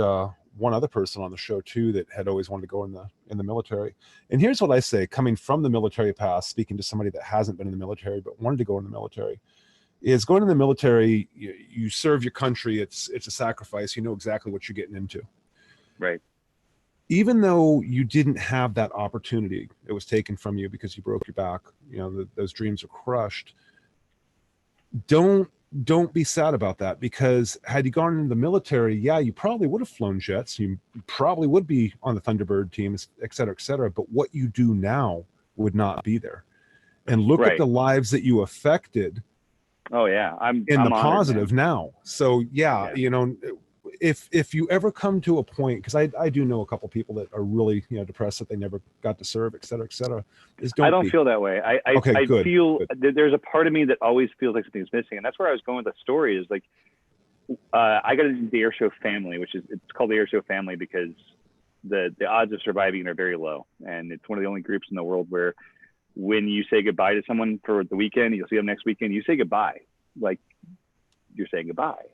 one other person on the show too that had always wanted to go in the military. And here's what I say, coming from the military past, speaking to somebody that hasn't been in the military but wanted to go in the military, is going in the military. You serve your country. It's a sacrifice. You know exactly what you're getting into. Right. Even though you didn't have that opportunity, it was taken from you because you broke your back. You know, those dreams are crushed. Don't be sad about that, because had you gone into the military, yeah, you probably would have flown jets. You probably would be on the Thunderbird teams, et cetera, et cetera. But what you do now would not be there. And look at the lives that you affected. Oh yeah, I'm the honored, positive man. now. So yeah, you know, if you ever come to a point, because I do know a couple people that are really, you know, depressed that they never got to serve, et cetera, et cetera. I don't feel that way. I feel good. There's a part of me that always feels like something's missing, and that's where I was going with the story. Is like I got into the airshow family, which is, it's called the airshow family because the odds of surviving are very low, and it's one of the only groups in the world where when you say goodbye to someone for the weekend, you'll see them next weekend, you say goodbye, like you're saying goodbye.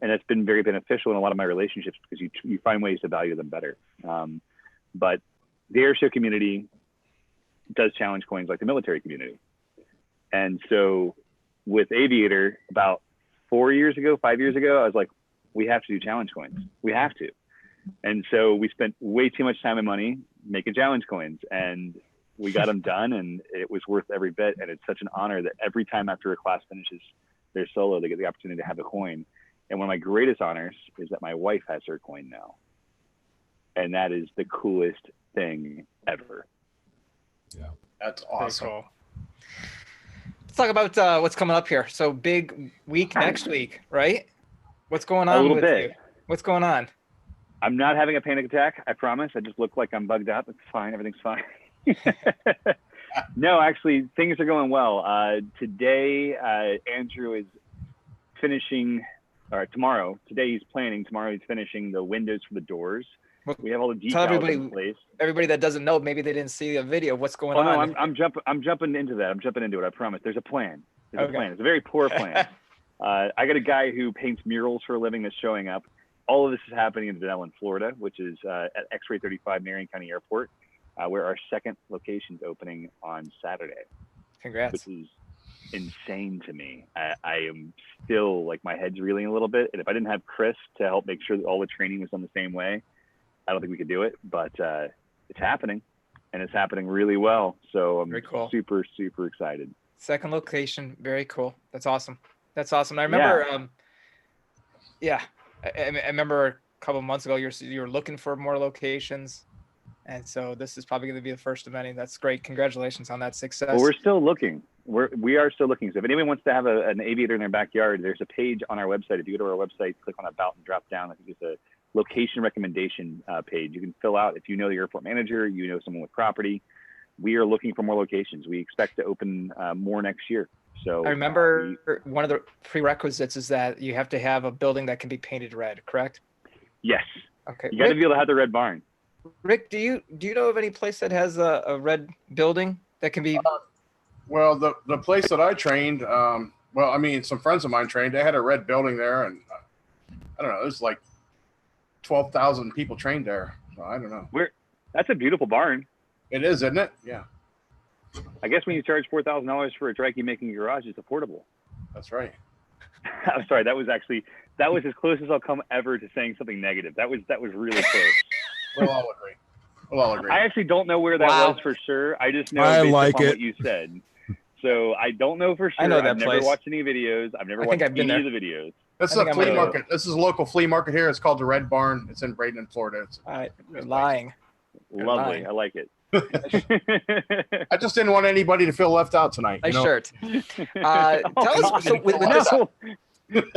And that's been very beneficial in a lot of my relationships because you find ways to value them better. But the airshow community does challenge coins like the military community. And so with Aviator, about 5 years ago, I was like, we have to do challenge coins. We have to. And so we spent way too much time and money making challenge coins, and we got them done, and it was worth every bit. And it's such an honor that every time after a class finishes their solo, they get the opportunity to have a coin. And one of my greatest honors is that my wife has her coin now. And that is the coolest thing ever. Yeah, that's awesome. Cool. Let's talk about what's coming up here. So big week next week, right? What's going on with you? What's going on? I'm not having a panic attack, I promise. I just look like I'm bugged out. It's fine. Everything's fine. No, actually, things are going well. Today, Andrew is finishing... All right, tomorrow. Today he's planning. Tomorrow he's finishing the windows for the doors. We have all the decals in place. Everybody that doesn't know, maybe they didn't see a video of what's going on. Oh no, I'm jumping into that. I'm jumping into it. I promise. There's a plan. There's a plan. It's a very poor plan. I got a guy who paints murals for a living that's showing up. All of this is happening in Denellen, Florida, which is at X-Ray 35 Marion County Airport, where our second location's opening on Saturday. Congrats. Which is insane to me. I am still, like, my head's reeling a little bit, and if I didn't have Chris to help make sure that all the training was done the same way, I don't think we could do it. But it's happening, and it's happening really well. So I'm super excited. Second location, very cool. That's awesome. I remember I remember a couple of months ago you were looking for more locations, and so this is probably going to be the first of many. That's great. Congratulations on that success. Well, we're still looking. We are still looking. So if anyone wants to have an Aviator in their backyard, there's a page on our website. If you go to our website, click on About and drop down. I think it's a location recommendation page. You can fill out if you know the airport manager, you know someone with property. We are looking for more locations. We expect to open more next year. So I remember one of the prerequisites is that you have to have a building that can be painted red, correct? Yes. Okay. You got to be able to have the red barn. Rick, do you know of any place that has a red building that can be? Well, the place that I trained, some friends of mine trained. They had a red building there, and I don't know. There's like 12,000 people trained there. So I don't know. That's a beautiful barn. It is, isn't it? Yeah. I guess when you charge $4,000 for a dry key making garage, it's affordable. That's right. I'm sorry. That was as close as I'll come ever to saying something negative. That was really close. We'll all agree. I actually don't know where that was for sure. I just know based upon what you said. So I don't know for sure. I know that I've never watched any videos. I've never watched any of the videos. This is a flea market. This is a local flea market here. It's called the Red Barn. It's in Bradenton, Florida. You're lying. Lovely. I like it. I just didn't want anybody to feel left out tonight. Nice shirt. Tell us. So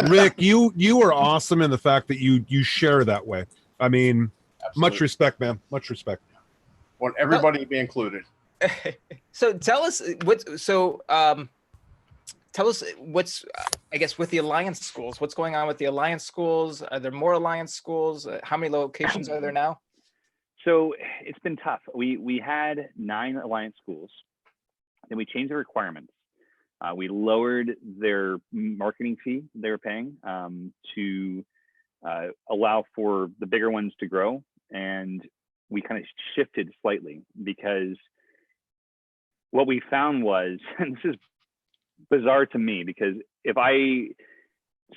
Rick, you are awesome in the fact that you share that way. I mean, Absolutely. much respect, man. Much respect. Want everybody to be included. So tell us tell us what's, I guess, with the Alliance schools, what's going on with the Alliance schools? Are there more Alliance schools? How many locations are there now? So it's been tough. We had 9 Alliance schools, then we changed the requirements. We lowered their marketing fee they were paying to allow for the bigger ones to grow. And we kind of shifted slightly because what we found was, and this is bizarre to me, because if I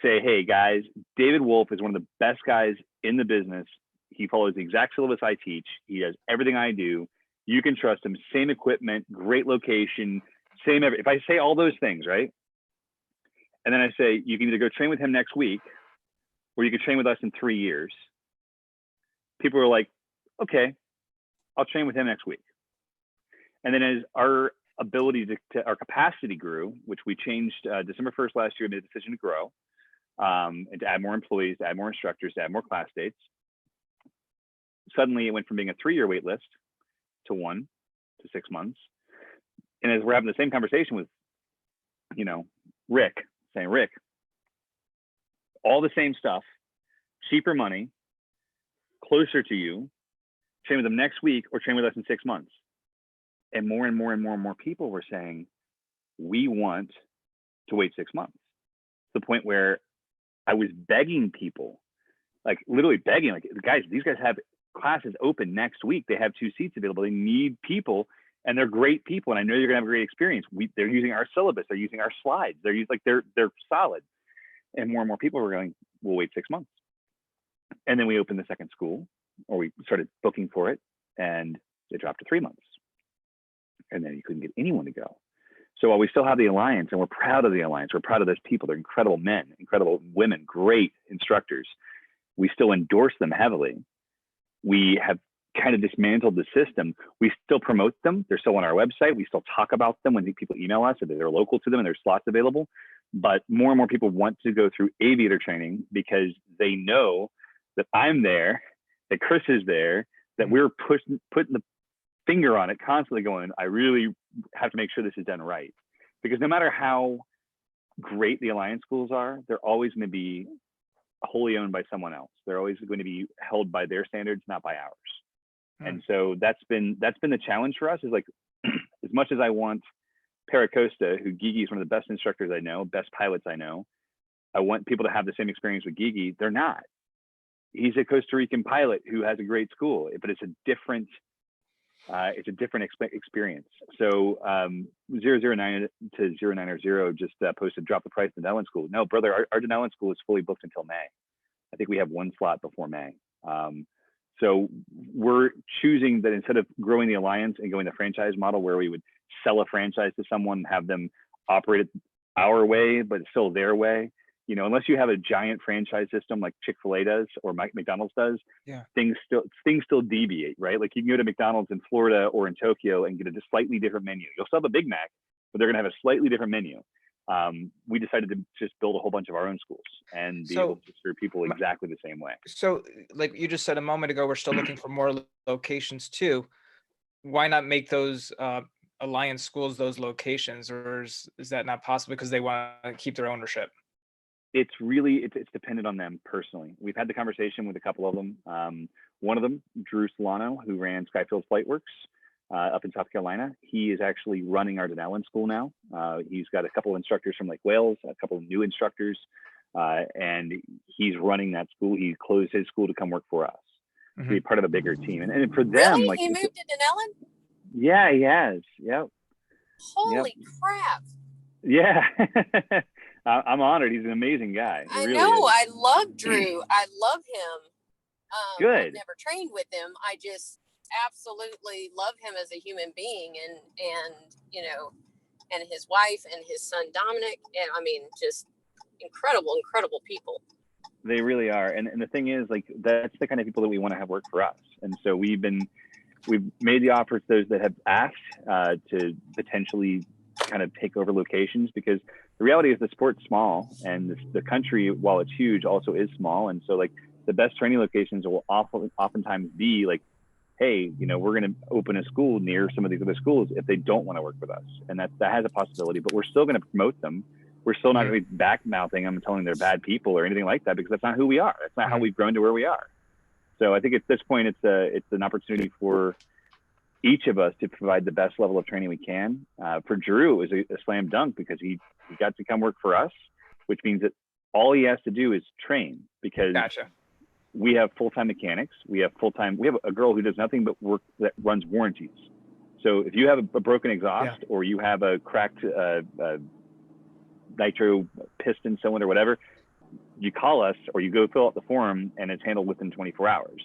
say, hey guys, David Wolf is one of the best guys in the business. He follows the exact syllabus I teach. He does everything I do. You can trust him. Same equipment, great location, same every. If I say all those things, right? And then I say, you can either go train with him next week, or you can train with us in 3 years. People are like, okay, I'll train with him next week. And then as our ability our capacity grew, which we changed December 1st last year, made a decision to grow and to add more employees, to add more instructors, to add more class dates. Suddenly it went from being a 3-year wait list to 1 to 6 months. And as we're having the same conversation with, Rick, saying, Rick, all the same stuff, cheaper money, closer to you, train with them next week or train with us in 6 months. And more and more and more and more people were saying, we want to wait 6 months. To the point where I was begging people, like literally begging, like, guys, these guys have classes open next week. They have 2 seats available. They need people, and they're great people. And I know you're gonna have a great experience. They're using our syllabus. They're using our slides. They're solid. And more people were going, we'll wait 6 months. And then we opened the second school, or we started booking for it, and it dropped to 3 months. And then you couldn't get anyone to go. So while we still have the Alliance, and we're proud of the Alliance, we're proud of those people, they're incredible men, incredible women, great instructors, we still endorse them heavily. We have kind of dismantled the system. We still promote them. They're still on our website. We still talk about them when people email us, that they're local to them and there's slots available. But more and more people want to go through Aviator training because they know that I'm there, that Chris is there, that we're putting the finger on it, constantly going, I really have to make sure this is done right. Because no matter how great the Alliance schools are, they're always going to be wholly owned by someone else. They're always going to be held by their standards, not by ours. And so that's been the challenge for us, is like, as much as I want Paracosta, who Gigi is one of the best instructors I know, best pilots I know, I want people to have the same experience with Gigi. They're not. He's a Costa Rican pilot who has a great school, but it's a different experience. So 009 to 090 just posted, drop the price in Denellen School. No, brother, our Denellen School is fully booked until May. I think we have 1 slot before May. So we're choosing that instead of growing the Alliance and going the franchise model, where we would sell a franchise to someone, have them operate it our way, but it's still their way. Unless you have a giant franchise system like Chick-fil-A does or McDonald's does, things still deviate, right? Like you can go to McDonald's in Florida or in Tokyo and get a slightly different menu. You'll still have a Big Mac, but they're gonna have a slightly different menu. We decided to just build a whole bunch of our own schools and be able to serve people exactly the same way. So like you just said a moment ago, we're still looking for more locations too. Why not make those Alliance schools those locations, or is that not possible because they want to keep their ownership? It's dependent on them personally. We've had the conversation with a couple of them. One of them, Drew Solano, who ran Skyfield Flightworks up in South Carolina, he is actually running our Denellen School now. He's got a couple of instructors from Lake Wales, a couple of new instructors, and he's running that school. He closed his school to come work for us, to be part of a bigger team. And for them, really? like, He moved to Denellen? Yeah, he has. Yep. Holy crap. Yeah. I'm honored. He's an amazing guy. I really know. is. I love Drew. I love him. Good. I've never trained with him. I just absolutely love him as a human being, and and his wife and his son Dominic. And I mean, just incredible people. They really are. And the thing is, like, that's the kind of people that we want to have work for us. And so we've made the offer to those that have asked to potentially kind of take over locations, because the reality is the sport's small, and the country, while it's huge, also is small. And so like the best training locations will oftentimes be like, hey, you know, we're going to open a school near some of these other schools if they don't want to work with us. And that has a possibility, but we're still going to promote them. We're still not going to be back mouthing them and telling they're bad people or anything like that, because that's not who we are. That's not how we've grown to where we are. So I think at this point, it's an opportunity for each of us to provide the best level of training we can. For Drew, it was a slam dunk because he got to come work for us, which means that all he has to do is train, because we have full-time mechanics. We have a girl who does nothing but work that runs warranties. So if you have a broken exhaust or you have a cracked nitro piston cylinder, whatever, you call us or you go fill out the form and it's handled within 24 hours.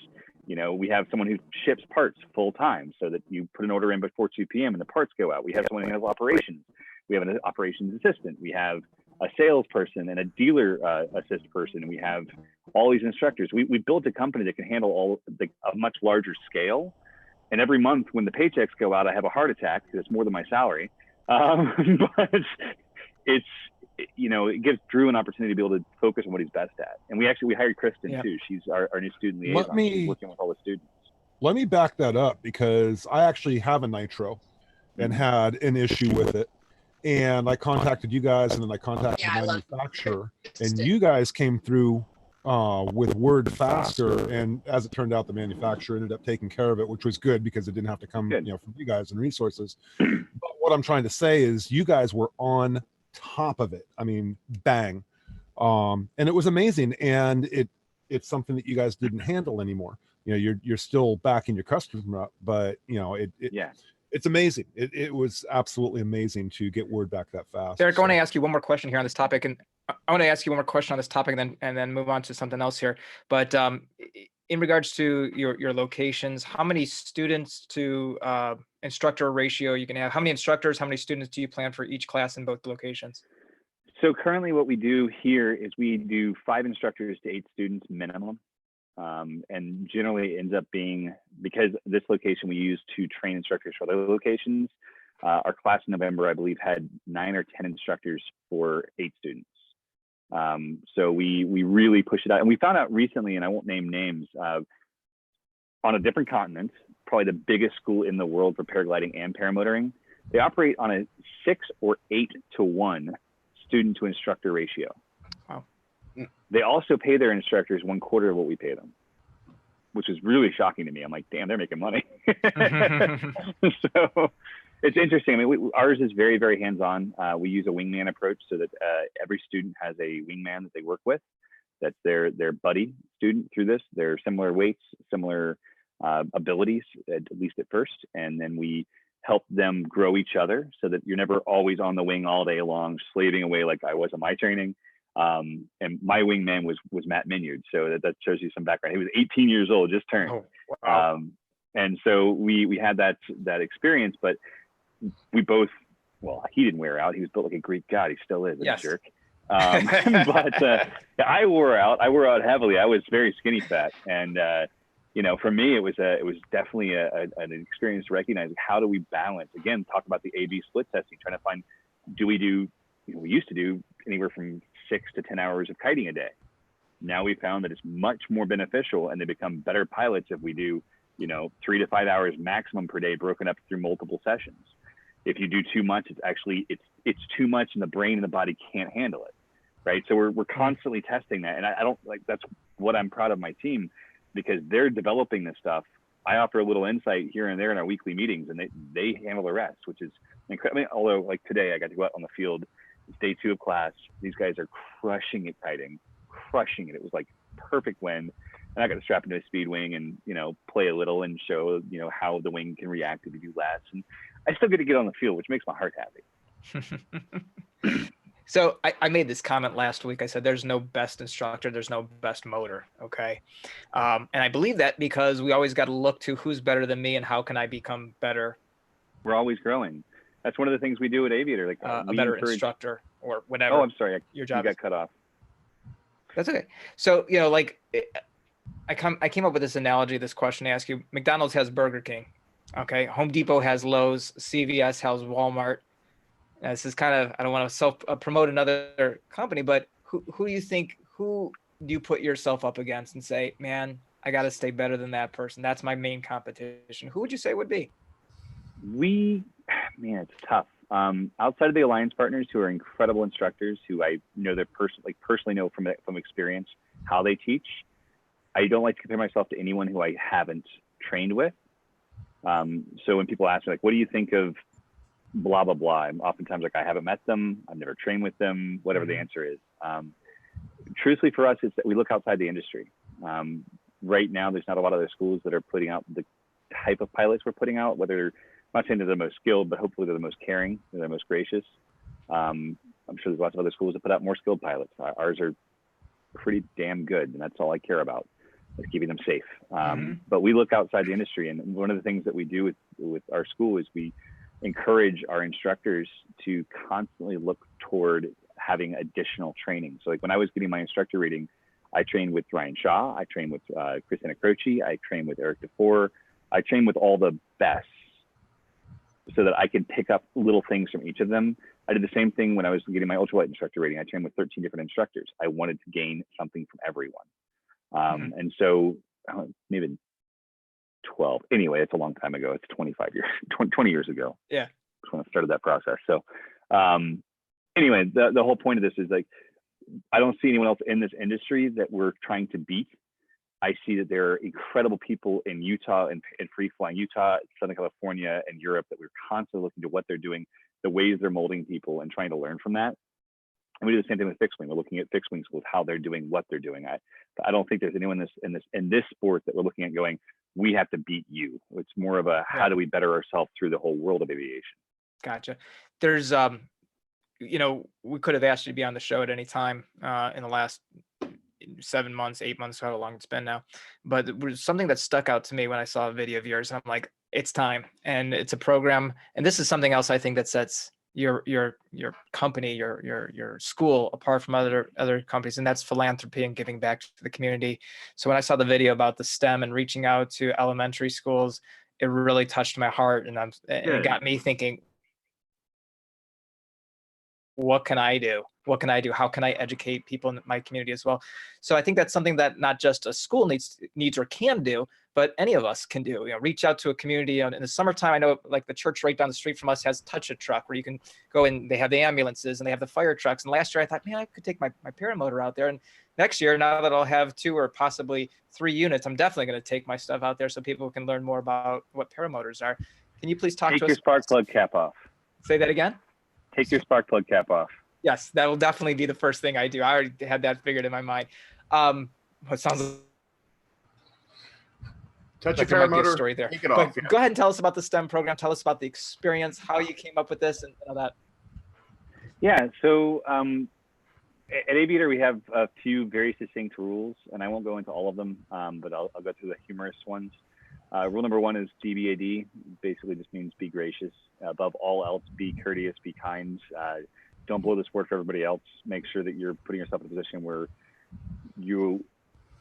You know, we have someone who ships parts full time so that you put an order in before 2 p.m. and the parts go out. We have someone who handles operations. We have an operations assistant. We have a salesperson and a dealer assist person. And we have all these instructors. We built a company that can handle a much larger scale. And every month when the paychecks go out, I have a heart attack because it's more than my salary. But it's, you know, it gives Drew an opportunity to be able to focus on what he's best at. And we hired Kristen too. She's our new student liaison. She's working with all the students. Let me back that up, because I actually have a nitro and had an issue with it. And I contacted you guys, and then I contacted the manufacturer, and you guys came through with word faster. And as it turned out, the manufacturer ended up taking care of it, which was good because it didn't have to come, you know, from you guys and resources. But what I'm trying to say is you guys were on top of it. I mean, bang. And it was amazing. And it's something that you guys didn't handle anymore. You know, you're still backing your customer up, but you know, it's amazing. It was absolutely amazing to get word back that fast. Derek, I want to ask you one more question here on this topic, and I want to ask you one more question on this topic, and then move on to something else here. But in regards to your locations, how many students to instructor ratio you can have? How many instructors, how many students do you plan for each class in both locations? So currently what we do here is we do 5 instructors to 8 students minimum. And generally it ends up being, because this location we use to train instructors for other locations, our class in November, I believe, had 9 or 10 instructors for 8 students. So we really push it out. And we found out recently, and I won't name names, on a different continent, probably the biggest school in the world for paragliding and paramotoring, they operate on a 6 or 8 to 1 student to instructor ratio. Wow. They also pay their instructors 1/4 of what we pay them, which is really shocking to me. I'm like, damn, they're making money. So it's interesting. I mean, ours is very, very hands-on. We use a wingman approach so that every student has a wingman that they work with. That's their buddy student through this. They're similar weights, similar abilities, at least at first. And then we help them grow each other so that you're never always on the wing all day long, slaving away like I was in my training. And my wingman was Matt Minyard. So that shows you some background. He was 18 years old, just turned. Oh, wow. And so we had that experience, but we both, well, he didn't wear out. He was built like a Greek god. He still is, a jerk. But I wore out heavily. I was very skinny fat. And, you know, for me, it was definitely an experience to recognize how do we balance, again, talk about the AV split testing, trying to find, we used to do anywhere from 6 to 10 hours of kiting a day. Now we found that it's much more beneficial, and they become better pilots if we do, 3 to 5 hours maximum per day, broken up through multiple sessions. If you do too much, it's too much, and the brain and the body can't handle it, right? So we're constantly testing that, and I don't like, that's what I'm proud of my team, because they're developing this stuff. I offer a little insight here and there in our weekly meetings, and they handle the rest, which is incredible. I mean, although like today I got to go out on the field. It's day 2 of class. These guys are crushing it kiting, crushing it. It was like perfect wind. And I got to strap into a speed wing and, play a little and show, how the wing can react if you do less. And I still get to get on the field, which makes my heart happy. So I made this comment last week. I said, there's no best instructor. There's no best motor. Okay. And I believe that because we always got to look to who's better than me and how can I become better. We're always growing. That's one of the things we do at Aviator. Like a better instructor or whatever. Oh, I'm sorry. Your job you got cut off. That's okay. So, I came up with this analogy, this question to ask you. McDonald's has Burger King. Okay. Home Depot has Lowe's. CVS has Walmart. Now, this is kind of, I don't want to self promote another company, but who do you think, who do you put yourself up against and say, man, I got to stay better than that person? That's my main competition. Who would you say it would be? Man, it's tough. Outside of the alliance partners, who are incredible instructors, who I know they're personally know from experience how they teach, I don't like to compare myself to anyone who I haven't trained with. So when people ask me, like, what do you think of blah, blah, blah, I'm oftentimes like, I haven't met them, I've never trained with them, whatever the answer is. Truthfully, for us, it's that we look outside the industry. Right now, there's not a lot of other schools that are putting out the type of pilots we're putting out, whether, I'm not saying they're the most skilled, but hopefully they're the most caring, they're the most gracious. I'm sure there's lots of other schools that put out more skilled pilots. Ours are pretty damn good, and that's all I care about, is keeping them safe. But we look outside the industry, and one of the things that we do with our school is we encourage our instructors to constantly look toward having additional training. So like when I was getting my instructor rating, I trained with Ryan Shaw, I trained with Christina Croce, I trained with Eric DeFore, I trained with all the best, so that I could pick up little things from each of them. I did the same thing when I was getting my ultralight instructor rating. I trained with 13 different instructors. I wanted to gain something from everyone. And so maybe 12, anyway, it's a long time ago. It's 20 years ago. Yeah. That's when I started that process. So anyway, the whole point of this is like, I don't see anyone else in this industry that we're trying to beat. I see that there are incredible people in Utah and free flying Utah, Southern California, and Europe that we're constantly looking to what they're doing, the ways they're molding people, and trying to learn from that. And we do the same thing with fixed wing. We're looking at fixed wing schools, how they're doing, what they're doing. I don't think there's anyone in this sport that we're looking at going, we have to beat you. It's more of a how do we better ourselves through the whole world of aviation. Gotcha. There's you know, we could have asked you to be on the show at any time in the last 7 months, 8 months, how long it's been now. But it was something that stuck out to me when I saw a video of yours. I'm like, it's time. And it's a program. And this is something else I think that sets your company, your school apart from other companies, and that's philanthropy and giving back to the community. So when I saw the video about the STEM and reaching out to elementary schools, it really touched my heart, and it got me thinking, what can I do? What can I do? How can I educate people in my community as well? So I think that's something that not just a school needs or can do, but any of us can do. You know, reach out to a community. In the summertime, I know like the church right down the street from us has Touch a Truck, where you can go and they have the ambulances and they have the fire trucks. And last year I thought, man, I could take my paramotor out there. And next year, now that I'll have 2 or possibly 3 units, I'm definitely going to take my stuff out there so people can learn more about what paramotors are. Can you please talk to us? Take your spark plug cap off. Say that again? Take your spark plug cap off. Yes, that will definitely be the first thing I do. I already had that figured in my mind. What sounds Touch like your there might be a paramotor, story there. take it But off. Yeah. go ahead and tell us about the STEM program. Tell us about the experience, how you came up with this, and all that. Yeah, so at Aviator, we have a few very succinct rules, and I won't go into all of them, but I'll go through the humorous ones. Rule number 1 is BBAD. Basically just means be gracious. Above all else, be courteous, be kind. Don't blow the sport for everybody else. Make sure that you're putting yourself in a position where you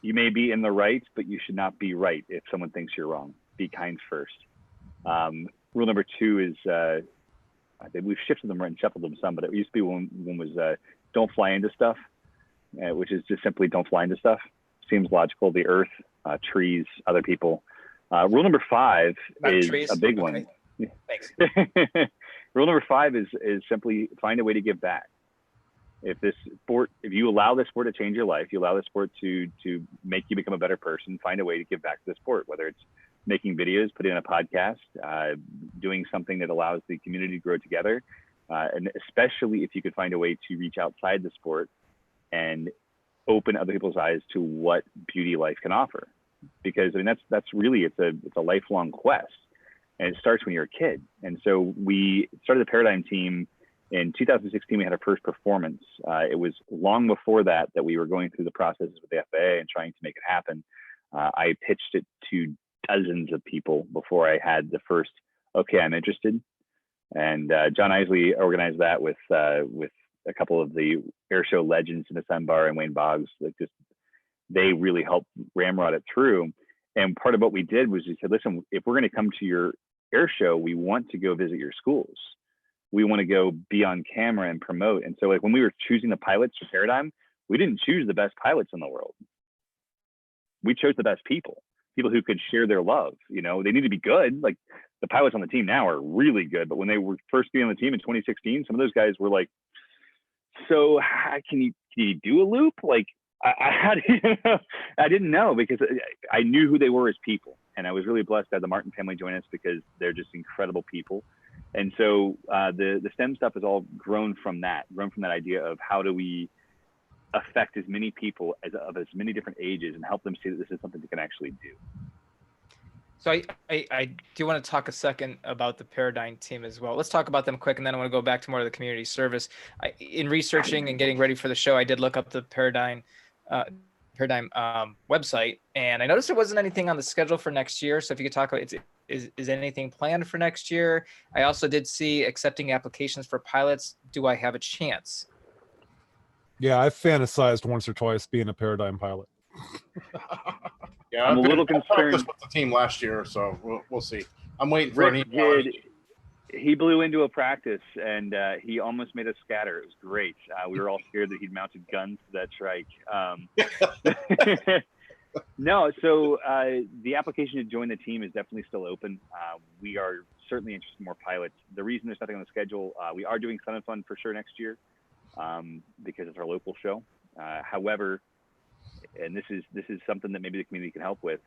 may be in the right, but you should not be right if someone thinks you're wrong. Be kind first. Rule number 2 is, we've shifted them and shuffled them some, but it used to be one was don't fly into stuff, which is just simply don't fly into stuff. Seems logical. The earth, trees, other people. Rule number 5 is trees. a big Okay. one. Thanks. Rule number 5 is simply find a way to give back. If you allow this sport to change your life, you allow this sport to make you become a better person, find a way to give back to the sport, whether it's making videos, putting in a podcast, doing something that allows the community to grow together. And especially if you could find a way to reach outside the sport and open other people's eyes to what beauty life can offer. Because I mean, that's really, it's a lifelong quest, and it starts when you're a kid. And so we started the Paradigm team in 2016. We had our first performance. It was long before that we were going through the processes with the FAA and trying to make it happen. I pitched it to dozens of people before I had the first, okay, I'm interested. And John Isley organized that with a couple of the airshow legends in the Sunbar and Wayne Boggs. They really helped ramrod it through. And part of what we did was we said, listen, if we're going to come to your air show, we want to go visit your schools. we want to go be on camera and promote. And so like when we were choosing the pilots for Paradigm, we didn't choose the best pilots in the world. We chose the best people who could share their love. You know, they need to be good. Like the pilots on the team now are really good, but when they were first being on the team in 2016, some of those guys were like, so can you do a loop? Like I didn't know, because I knew who they were as people. And I was really blessed to have the Martin family join us, because they're just incredible people. And so the STEM stuff has all grown from that idea of how do we affect as many people of as many different ages and help them see that this is something they can actually do. So I do want to talk a second about the Paradigm team as well. Let's talk about them quick, and then I want to go back to more of the community service. In researching and getting ready for the show, I did look up the Paradigm website, and I noticed there wasn't anything on the schedule for next year. So if you could talk about is anything planned for next year? I also did see accepting applications for pilots. Do I have a chance? Yeah, I've fantasized once or twice being a Paradigm pilot. Yeah, I'm a little I concerned practiced with the team last year, so we'll see. I'm waiting for an email. He blew into a practice, and he almost made us scatter. It was great. We were all scared that he'd mounted guns to that trike. No, so the application to join the team is definitely still open. We are certainly interested in more pilots. The reason there's nothing on the schedule, we are doing Sun and Fun for sure next year, because it's our local show. However, and this is something that maybe the community can help with,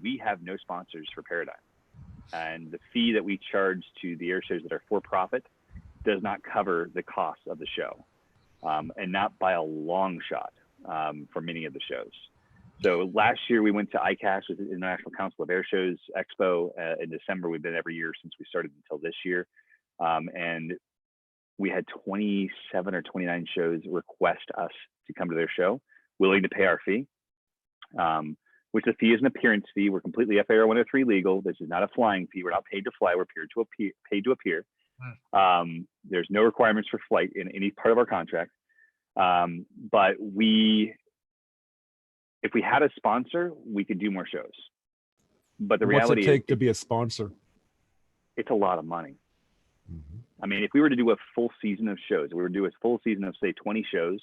we have no sponsors for Paradigm. And the fee that we charge to the air shows that are for profit does not cover the cost of the show, and not by a long shot for many of the shows. So last year we went to ICASH, with the International Council of Air Shows Expo in December. We've been every year since we started until this year. And we had 27 or 29 shows request us to come to their show, willing to pay our fee, which the fee is an appearance fee. We're completely FAR 103 legal. This is not a flying fee. We're not paid to fly. We're paid to appear. There's no requirements for flight in any part of our contract. But if we had a sponsor, we could do more shows. But the reality is, what's it take to be a sponsor? It's a lot of money. I mean, if we were to do a full season of shows, we were to do a full season of, say, 20 shows,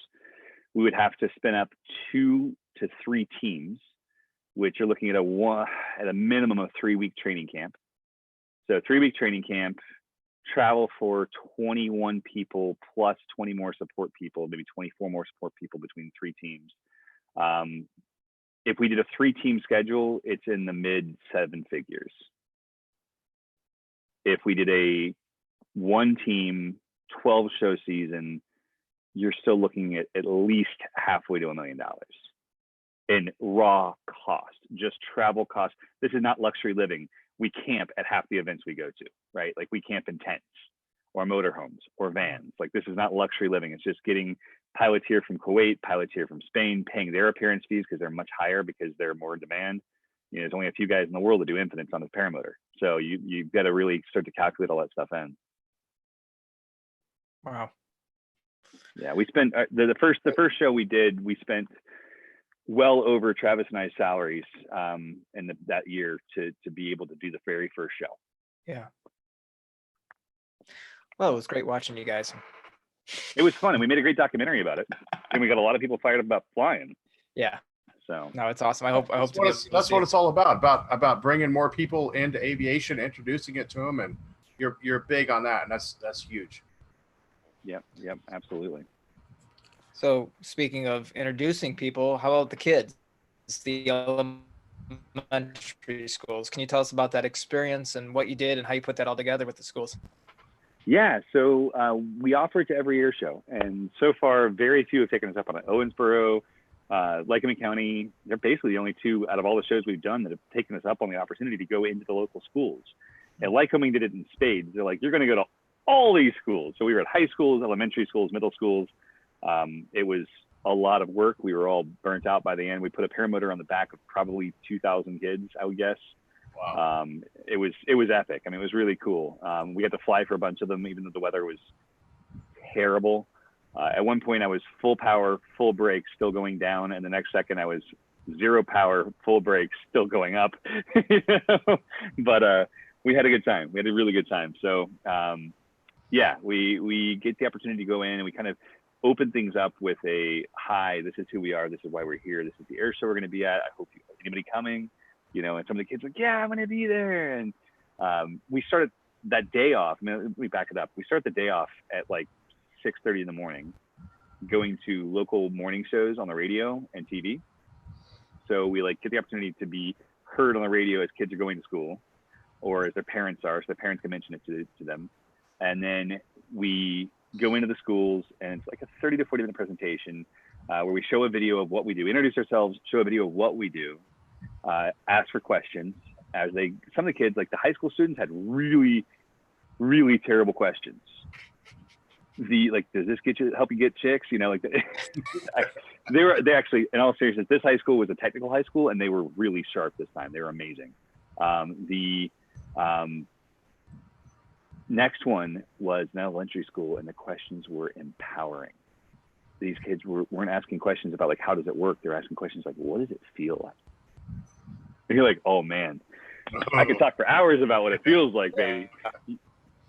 we would have to spin up 2 to 3 teams, which are looking at a minimum of 3-week training camp. So 3-week training camp, travel for 21 people plus 20 more support people, maybe 24 more support people between 3 teams. If we did a 3-team schedule, it's in the mid 7 figures. If we did a 1-team 12-show season, you're still looking at least halfway to $1 million in raw cost, just travel cost. This is not luxury living. We camp at half the events we go to, right? Like we camp in tents or motorhomes or vans. Like this is not luxury living. It's just getting pilots here from Kuwait, pilots here from Spain, paying their appearance fees because they're much higher because they're more in demand. You know, there's only a few guys in the world that do infinites on this paramotor. So you've got to really start to calculate all that stuff in. Wow. Yeah, we spent the first show we did, we spent well over Travis and I's salaries in that year to be able to do the very first show. Yeah. Well, it was great watching you guys. It was fun, and we made a great documentary about it, and we got a lot of people fired up about flying. Yeah. So no, it's awesome. I hope that's what it's all about bringing more people into aviation, introducing it to them, and you're big on that, and that's huge. Yep, absolutely. So speaking of introducing people, how about the kids? The elementary schools. Can you tell us about that experience and what you did and how you put that all together with the schools? Yeah, so we offer it to every air show, and so far very few have taken us up on it. Owensboro, Lycoming County, they're basically the only 2 out of all the shows we've done that have taken us up on the opportunity to go into the local schools. And Lycoming did it in spades. They're like, you're going to go to all these schools. So we were at high schools, elementary schools, middle schools. It was a lot of work. We were all burnt out by the end. We put a paramotor on the back of probably 2,000 kids, I would guess. Wow. It was epic. I mean, it was really cool. We got to fly for a bunch of them, even though the weather was terrible. At one point I was full power, full brakes, still going down. And the next second I was 0 power, full brakes, still going up. But we had a good time. We had a really good time. So Yeah, we get the opportunity to go in and we kind of open things up with a, hi, this is who we are, this is why we're here, this is the air show we're going to be at. I hope anybody coming, you know, and some of the kids are like, yeah, I'm going to be there. And we started that day off. I mean, let me back it up. We start the day off at like 6:30 in the morning, going to local morning shows on the radio and TV. So we like get the opportunity to be heard on the radio as kids are going to school, or as their parents are, so their parents can mention it to them. And then we go into the schools, and it's like a 30 to 40 minute presentation where we show a video of what we do, introduce ourselves, show a video of what we do, ask for questions. As some of the kids, like the high school students, had really, really terrible questions. Does this help you get chicks? You know, like they actually, in all seriousness, this high school was a technical high school, and they were really sharp this time. They were amazing. Next one was an elementary school, and the questions were empowering. These kids weren't asking questions about like, how does it work? They're asking questions like, what does it feel like? And you're like, oh man, I could talk for hours about what it feels like, baby.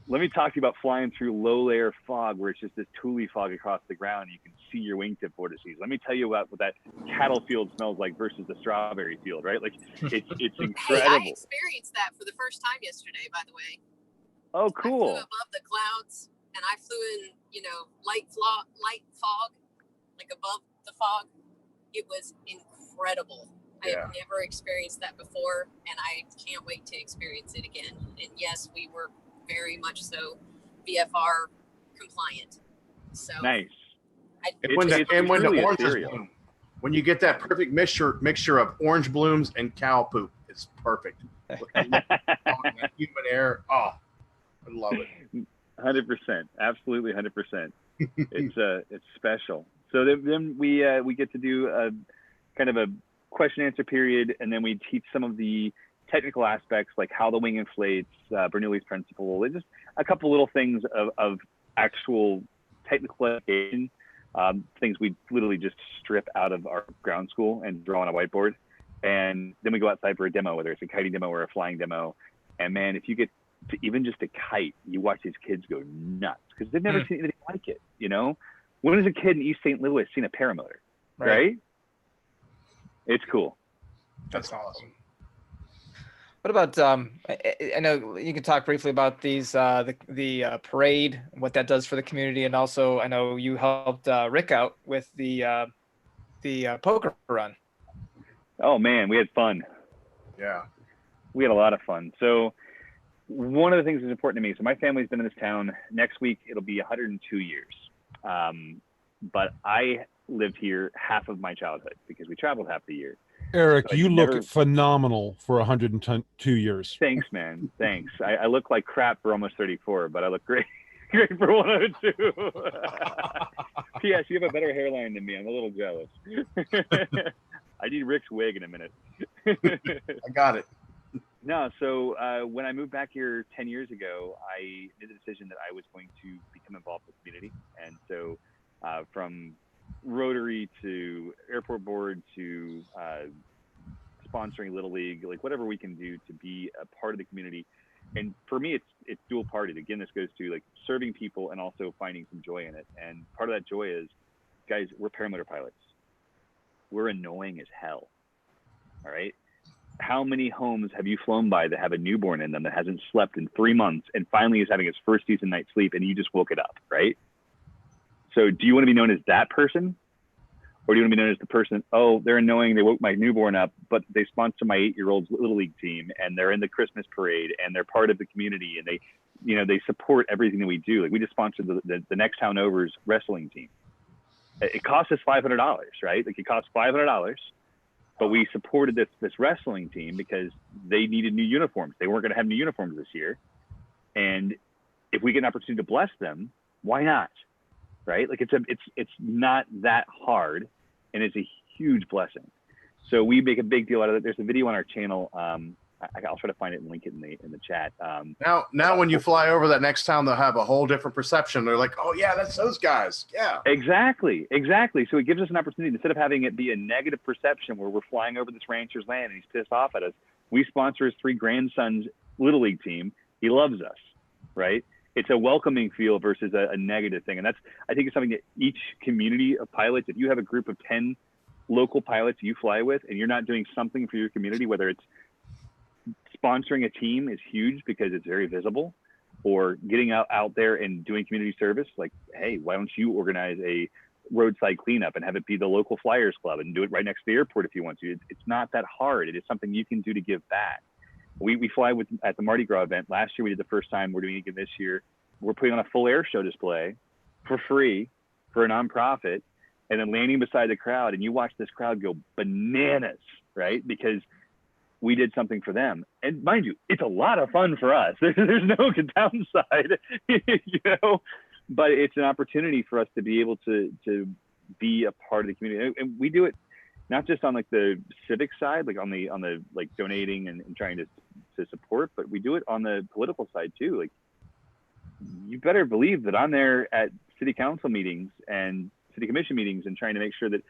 Let me talk to you about flying through low layer fog, where it's just this tule fog across the ground. You can see your wingtip vortices. Let me tell you about what that cattle field smells like versus the strawberry field, right? Like it's incredible. Hey, I experienced that for the first time yesterday, by the way. Oh, cool. I flew above the clouds, and I flew in, light fog, like above the fog. It was incredible. I have never experienced that before, and I can't wait to experience it again. And yes, we were very much so VFR compliant. So nice. When the oranges bloom, when you get that perfect mixture of orange blooms and cow poop, it's perfect. Human air. Oh, I love it. 100%, absolutely 100%. It's special. So then we get to do a kind of a question answer period, and then we teach some of the technical aspects, like how the wing inflates, Bernoulli's principle, just a couple little things of actual technical education, things we literally just strip out of our ground school and draw on a whiteboard. And then we go outside for a demo, whether it's a kiting demo or a flying demo. And man, if you get to even just a kite, you watch these kids go nuts because they've never seen anything like it. You know, when has a kid in East St. Louis seen a paramotor? Right? It's cool. That's awesome. What about I know you can talk briefly about these the parade, what that does for the community, and also I know you helped Rick out with the poker run. Oh man, we had fun. Yeah, we had a lot of fun. So one of the things that's important to me. So my family's been in this town. Next week it'll be 102 years. But I lived here half of my childhood because we traveled half the year. Eric, so you look phenomenal for 102 years. Thanks, man. Thanks. I look like crap for almost 34, but I look great for 102. P.S. You have a better hairline than me. I'm a little jealous. I need Rick's wig in a minute. I got it. No, so when I moved back here 10 years ago, I made the decision that I was going to become involved with the community. And so from Rotary to airport board to sponsoring Little League, like whatever we can do to be a part of the community. And for me, it's dual parted. Again, this goes to like serving people and also finding some joy in it. And part of that joy is, guys, we're paramotor pilots. We're annoying as hell. All right. How many homes have you flown by that have a newborn in them that hasn't slept in 3 months and finally is having its first decent night's sleep and you just woke it up, right? So do you want to be known as that person? Or do you want to be known as the person, oh, they're annoying, they woke my newborn up, but they sponsor my 8-year-old's Little League team and they're in the Christmas parade and they're part of the community and they support everything that we do. Like we just sponsored the next town over's wrestling team. It cost us $500, right? Like it cost $500, but we supported this wrestling team because they needed new uniforms. They weren't going to have new uniforms this year. And if we get an opportunity to bless them, why not? Right? Like it's not that hard and it's a huge blessing. So we make a big deal out of it. There's a video on our channel. I'll try to find it and link it in the chat. Now when you fly over that next town, they'll have a whole different perception. They're like, oh yeah, that's those guys. Yeah. Exactly. So it gives us an opportunity, instead of having it be a negative perception where we're flying over this rancher's land and he's pissed off at us, we sponsor his 3 grandsons' Little League team. He loves us, right? it's a welcoming feel versus a negative thing. And that's, I think it's something that each community of pilots, if you have a group of 10 local pilots you fly with and you're not doing something for your community, whether it's sponsoring a team is huge because it's very visible, or getting out there and doing community service, like, hey, why don't you organize a roadside cleanup and have it be the local Flyers Club and do it right next to the airport if you want to. It's not that hard. It is something you can do to give back. We fly at the Mardi Gras event. Last year we did the first time. We're doing it again this year. We're putting on a full air show display for free for a nonprofit, and then landing beside the crowd, and you watch this crowd go bananas, right? Because we did something for them. And mind you, it's a lot of fun for us. There's no downside, but it's an opportunity for us to be able to be a part of the community. And we do it not just on like the civic side, like on the like donating and trying to support, but we do it on the political side too. Like, you better believe that I'm there at city council meetings and city commission meetings and trying to make sure that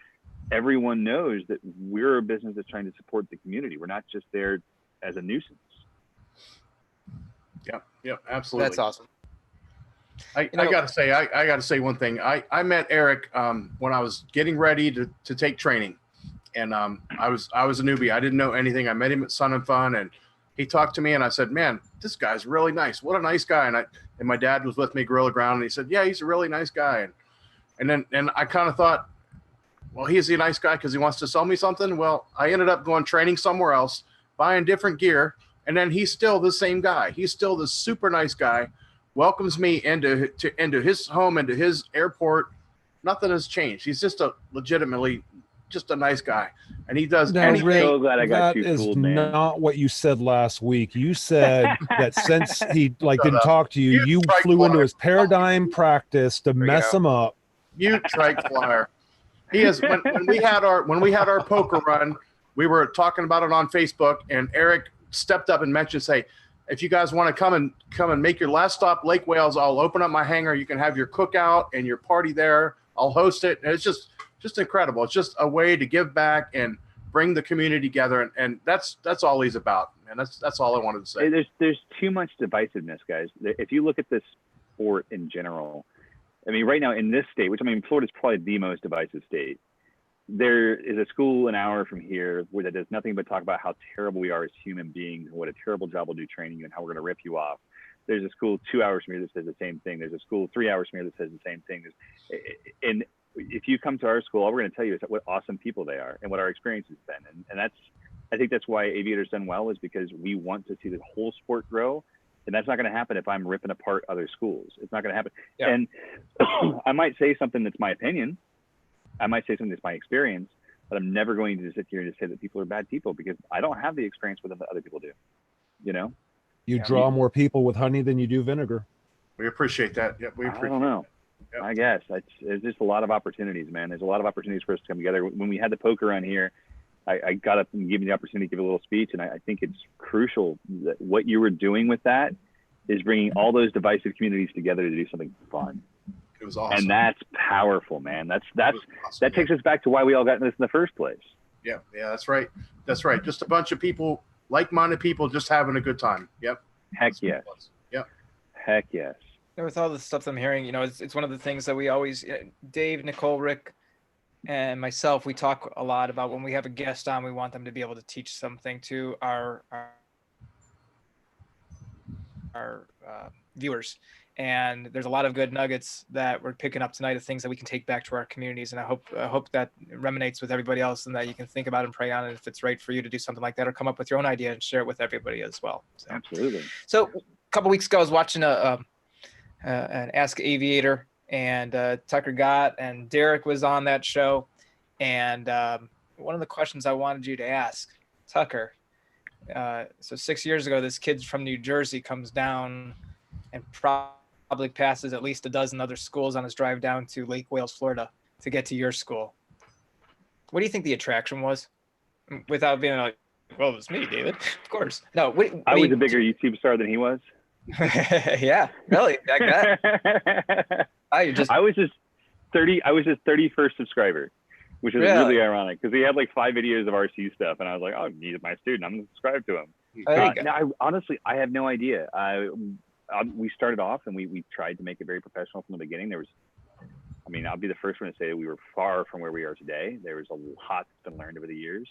everyone knows that we're a business that's trying to support the community. We're not just there as a nuisance. Yeah, absolutely. That's awesome. I gotta say one thing. I met Eric when I was getting ready to take training, and I was a newbie. I didn't know anything. I met him at Sun and Fun, and he talked to me, and I said, "Man, this guy's really nice. What a nice guy." And my dad was with me, Gorilla Ground, and he said, "Yeah, he's a really nice guy." And I kind of thought, well, he's a nice guy because he wants to sell me something. Well, I ended up going training somewhere else, buying different gear, and then he's still the same guy. He's still the super nice guy. Welcomes me into his home, into his airport. Nothing has changed. He's just legitimately just a nice guy, and he does anything. Rick, So glad I got you that is fooled, man. not what you said last week. You said that since he didn't up. talk to you, you strike flew into flyer. his paradigm practice to mess him up. You trike flyer. He is. When we had our poker run, we were talking about it on Facebook, and Eric stepped up and mentioned, "Say, if you guys want to come and make your last stop, Lake Wales, I'll open up my hangar. You can have your cookout and your party there. I'll host it." And it's just incredible. It's just a way to give back and bring the community together, and that's all he's about. And that's all I wanted to say. There's too much divisiveness, guys. If you look at this sport in general, I mean, right now in this state, which, I mean, Florida's probably the most divisive state. There is a school an hour from here where that does nothing but talk about how terrible we are as human beings and what a terrible job we'll do training you and how we're going to rip you off. There's a school 2 hours from here that says the same thing. There's a school 3 hours from here that says the same thing. And if you come to our school, all we're going to tell you is what awesome people they are and what our experience has been. And I think that's why Aviator's done well, is because we want to see the whole sport grow. And that's not going to happen if I'm ripping apart other schools. It's not going to happen. Yeah. And I might say something that's my opinion. I might say something that's my experience, but I'm never going to sit here and say that people are bad people, because I don't have the experience with them that other people do. You draw more people with honey than you do vinegar. We appreciate that. Yeah, we appreciate. I don't know. Yep. I guess there's just a lot of opportunities, man. There's a lot of opportunities for us to come together. When we had the poker run here, I got up and gave me the opportunity to give a little speech, and I think it's crucial that what you were doing with that is bringing all those divisive communities together to do something fun. It was awesome. And that's powerful, man. That's awesome. That takes us back to why we all got in this in the first place. Yeah, that's right. That's right. Just a bunch of people, like-minded people, just having a good time. Yep. Heck yes. Yep. Heck yes. And with all the stuff I'm hearing, it's one of the things that we always, Dave, Nicole, Rick, and myself, we talk a lot about when we have a guest on, we want them to be able to teach something to our viewers. And there's a lot of good nuggets that we're picking up tonight of things that we can take back to our communities. And I hope that resonates with everybody else, and that you can think about and pray on it if it's right for you to do something like that, or come up with your own idea and share it with everybody as well. So, absolutely. So a couple weeks ago, I was watching an Ask Aviator, and Tucker Gott and Derek was on that show. And one of the questions I wanted you to ask Tucker, so 6 years ago, this kid from New Jersey comes down and probably passes at least a dozen other schools on his drive down to Lake Wales, Florida, to get to your school. What do you think the attraction was? Without being like, well, it was me, David. Of course. No, I was a bigger YouTube star than he was. Yeah, really, like that. I was his 31st subscriber, which is really ironic, because he had like 5 videos of RC stuff, and I was like, oh, he's my student, I'm gonna subscribe to him. Honestly, I have no idea. we started off and we tried to make it very professional from the beginning. I'll be the first one to say that we were far from where we are today. There was a lot that's been learned over the years.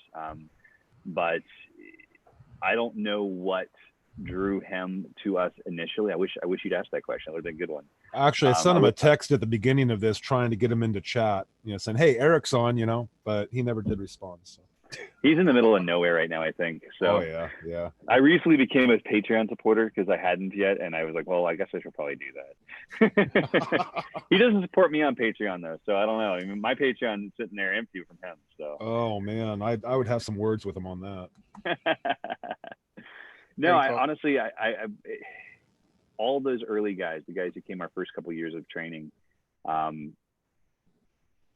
But I don't know what drew him to us initially. I wish you'd asked that question. It would have been a good one. Actually, I sent him a text at the beginning of this trying to get him into chat, saying, hey, Eric's on, but he never did respond. So. He's in the middle of nowhere right now, I think. So yeah. I recently became a Patreon supporter because I hadn't yet, and I was like, well, I guess I should probably do that. He doesn't support me on Patreon though, so I don't know. I mean, my Patreon is sitting there empty from him. So. Oh man, I would have some words with him on that. No, I honestly, I all those early guys, the guys who came our first couple of years of training,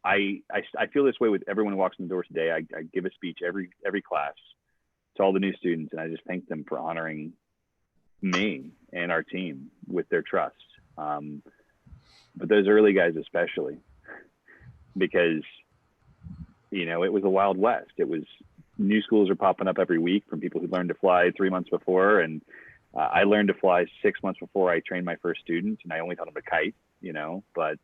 I feel this way with everyone who walks in the door today. I give a speech every class to all the new students, and I just thank them for honoring me and our team with their trust. But those early guys especially, because it was a Wild West. It was new schools are popping up every week from people who learned to fly 3 months before, and I learned to fly 6 months before I trained my first students, and I only taught them to kite, but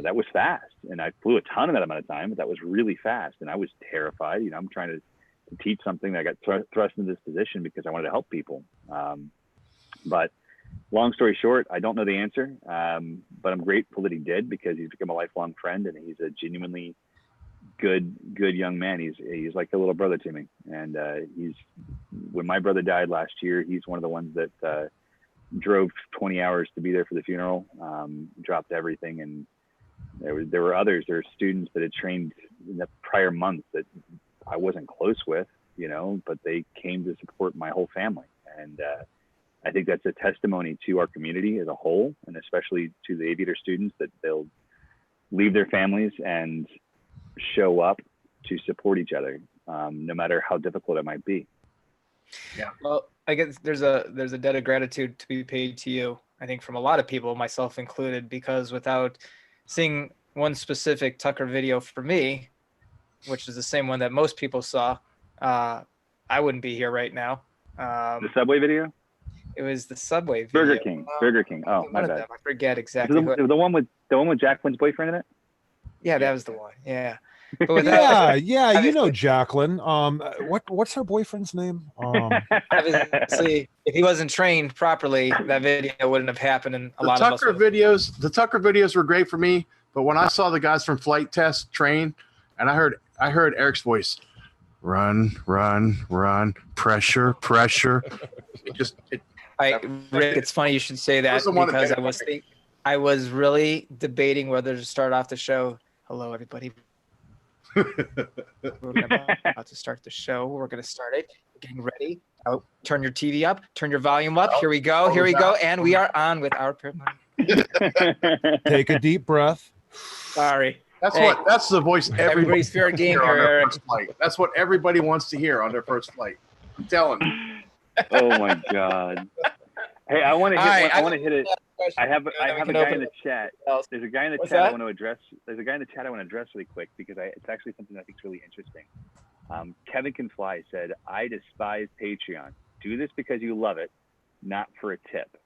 that was fast, and I flew a ton in that amount of time, but that was really fast, and I was terrified. I'm trying to teach something that I got thrust into this position because I wanted to help people. But long story short, I don't know the answer, but I'm grateful that he did, because he's become a lifelong friend, and he's a genuinely good young man. He's like a little brother to me, and when my brother died last year, he's one of the ones that drove 20 hours to be there for the funeral, dropped everything, and there were others. There were students that had trained in the prior month that I wasn't close with, but they came to support my whole family. And I think that's a testimony to our community as a whole, and especially to the Aviator students, that they'll leave their families and show up to support each other, no matter how difficult it might be. Yeah. Well, I guess there's a debt of gratitude to be paid to you, I think, from a lot of people, myself included, because without seeing one specific Tucker video for me, which is the same one that most people saw, I wouldn't be here right now. The Subway video? It was the Subway video. Burger King. Oh, my bad. I forget exactly. The one with Jacqueline's boyfriend in it? Yeah, that was the one. Yeah. But Jacqueline. What's her boyfriend's name? Obviously, if he wasn't trained properly, that video wouldn't have happened. And the Tucker videos were great for me. But when I saw the guys from Flight Test train, and I heard Eric's voice, run, pressure. Rick, it's funny you should say that, because I was really debating whether to start off the show. Hello, everybody. We're about to start the show. We're going to start it. We're getting ready. Oh, turn your TV up. Turn your volume up. Here we go. And we are on with our Take a deep breath. Sorry. That's the voice everybody's fair game here. That's what everybody wants to hear on their first flight. I'm telling you. Oh my God. Hey, I want to hit it. I have a guy in the chat. There's a guy in the chat I want to address. There's a guy in the chat I want to address really quick, because it's actually something I think is really interesting. Kevin Can Fly said, I despise Patreon. Do this because you love it, not for a tip.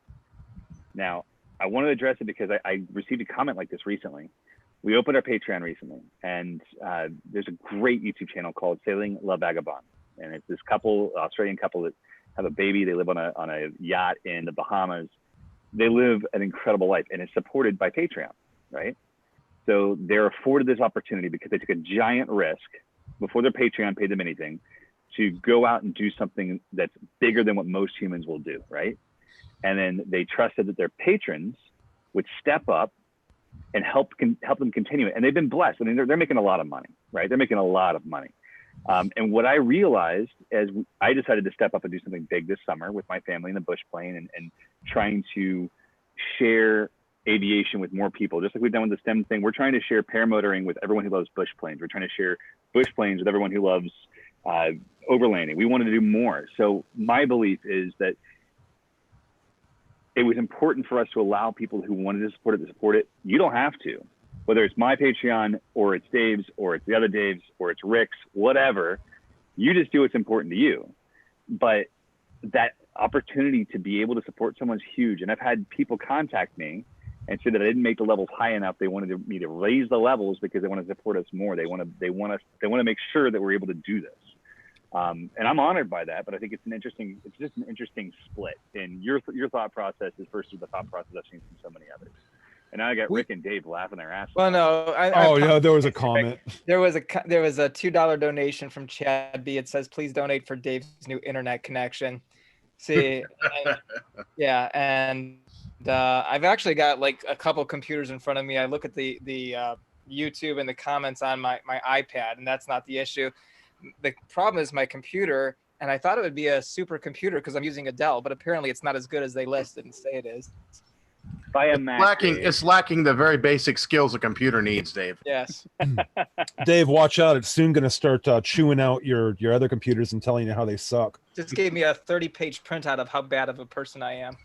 Now, I want to address it because I received a comment like this recently. We opened our Patreon recently, and there's a great YouTube channel called Sailing La Vagabond. And it's this Australian couple that have a baby. They live on a yacht in the Bahamas. They live an incredible life, and it's supported by Patreon, right? So they're afforded this opportunity because they took a giant risk before their Patreon paid them anything to go out and do something that's bigger than what most humans will do, right? And then they trusted that their patrons would step up and help them continue it. And they've been blessed. I mean, they're making a lot of money, right? They're making a lot of money. And what I realized as I decided to step up and do something big this summer with my family in the bush plane and trying to share aviation with more people, just like we've done with the STEM thing. We're trying to share paramotoring with everyone who loves bush planes. We're trying to share bush planes with everyone who loves overlanding. We wanted to do more. So my belief is that it was important for us to allow people who wanted to support it. You don't have to. Whether it's my Patreon or it's Dave's or it's the other Dave's or it's Rick's, whatever, you just do what's important to you. But that opportunity to be able to support someone's huge. And I've had people contact me and say that I didn't make the levels high enough. They wanted me to raise the levels because they want to support us more. They want to make sure that we're able to do this. And I'm honored by that, but I think it's just an interesting split in your thought process is versus the thought process I've seen from so many others. And now I got Rick and Dave laughing their ass off. Well, no. Yeah, there was a comment. There was a $2 donation from Chad B. It says, "Please donate for Dave's new internet connection." See, yeah, and I've actually got like a couple computers in front of me. I look at the YouTube and the comments on my iPad, and that's not the issue. The problem is my computer, and I thought it would be a super computer because I'm using a Dell, but apparently it's not as good as they listed and say it is. It's lacking the very basic skills a computer needs, Dave. Yes. Dave, watch out. It's soon going to start chewing out your other computers and telling you how they suck. Just gave me a 30-page printout of how bad of a person I am.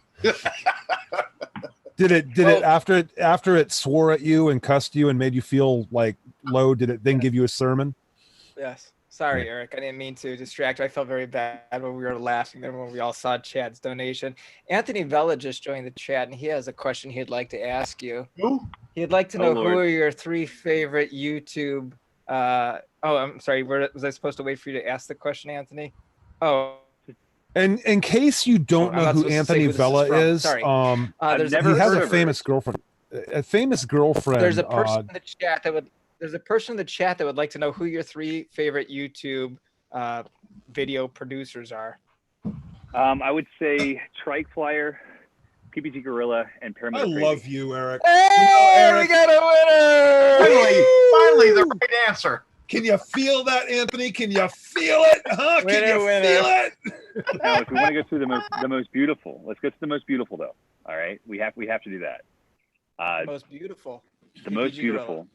Did it after it swore at you and cussed you and made you feel like low, did it then give you a sermon? Yes. Sorry, Eric. I didn't mean to distract. I felt very bad when we were laughing there when we all saw Chad's donation. Anthony Vella just joined the chat, and he has a question he'd like to ask you. Who? He'd like to know who are your 3 favorite YouTube. I'm sorry. Was I supposed to wait for you to ask the question, Anthony? Oh. And in case you don't know who Anthony Vella is, sorry. he has a famous girlfriend. A famous girlfriend. There's a person in the chat that would. There's a person in the chat that would like to know who your 3 favorite YouTube video producers are. I would say Trike Flyer, PPG Gorilla, and Paramotor. I love you, Eric. Hey, Eric, we got a winner! Finally, the right answer. Can you feel that, Anthony? Can you feel it? Huh? Can you feel it? Now, if we want to go through the most beautiful, let's go to the most beautiful, though. All right, we have to do that. The most beautiful. The most beautiful.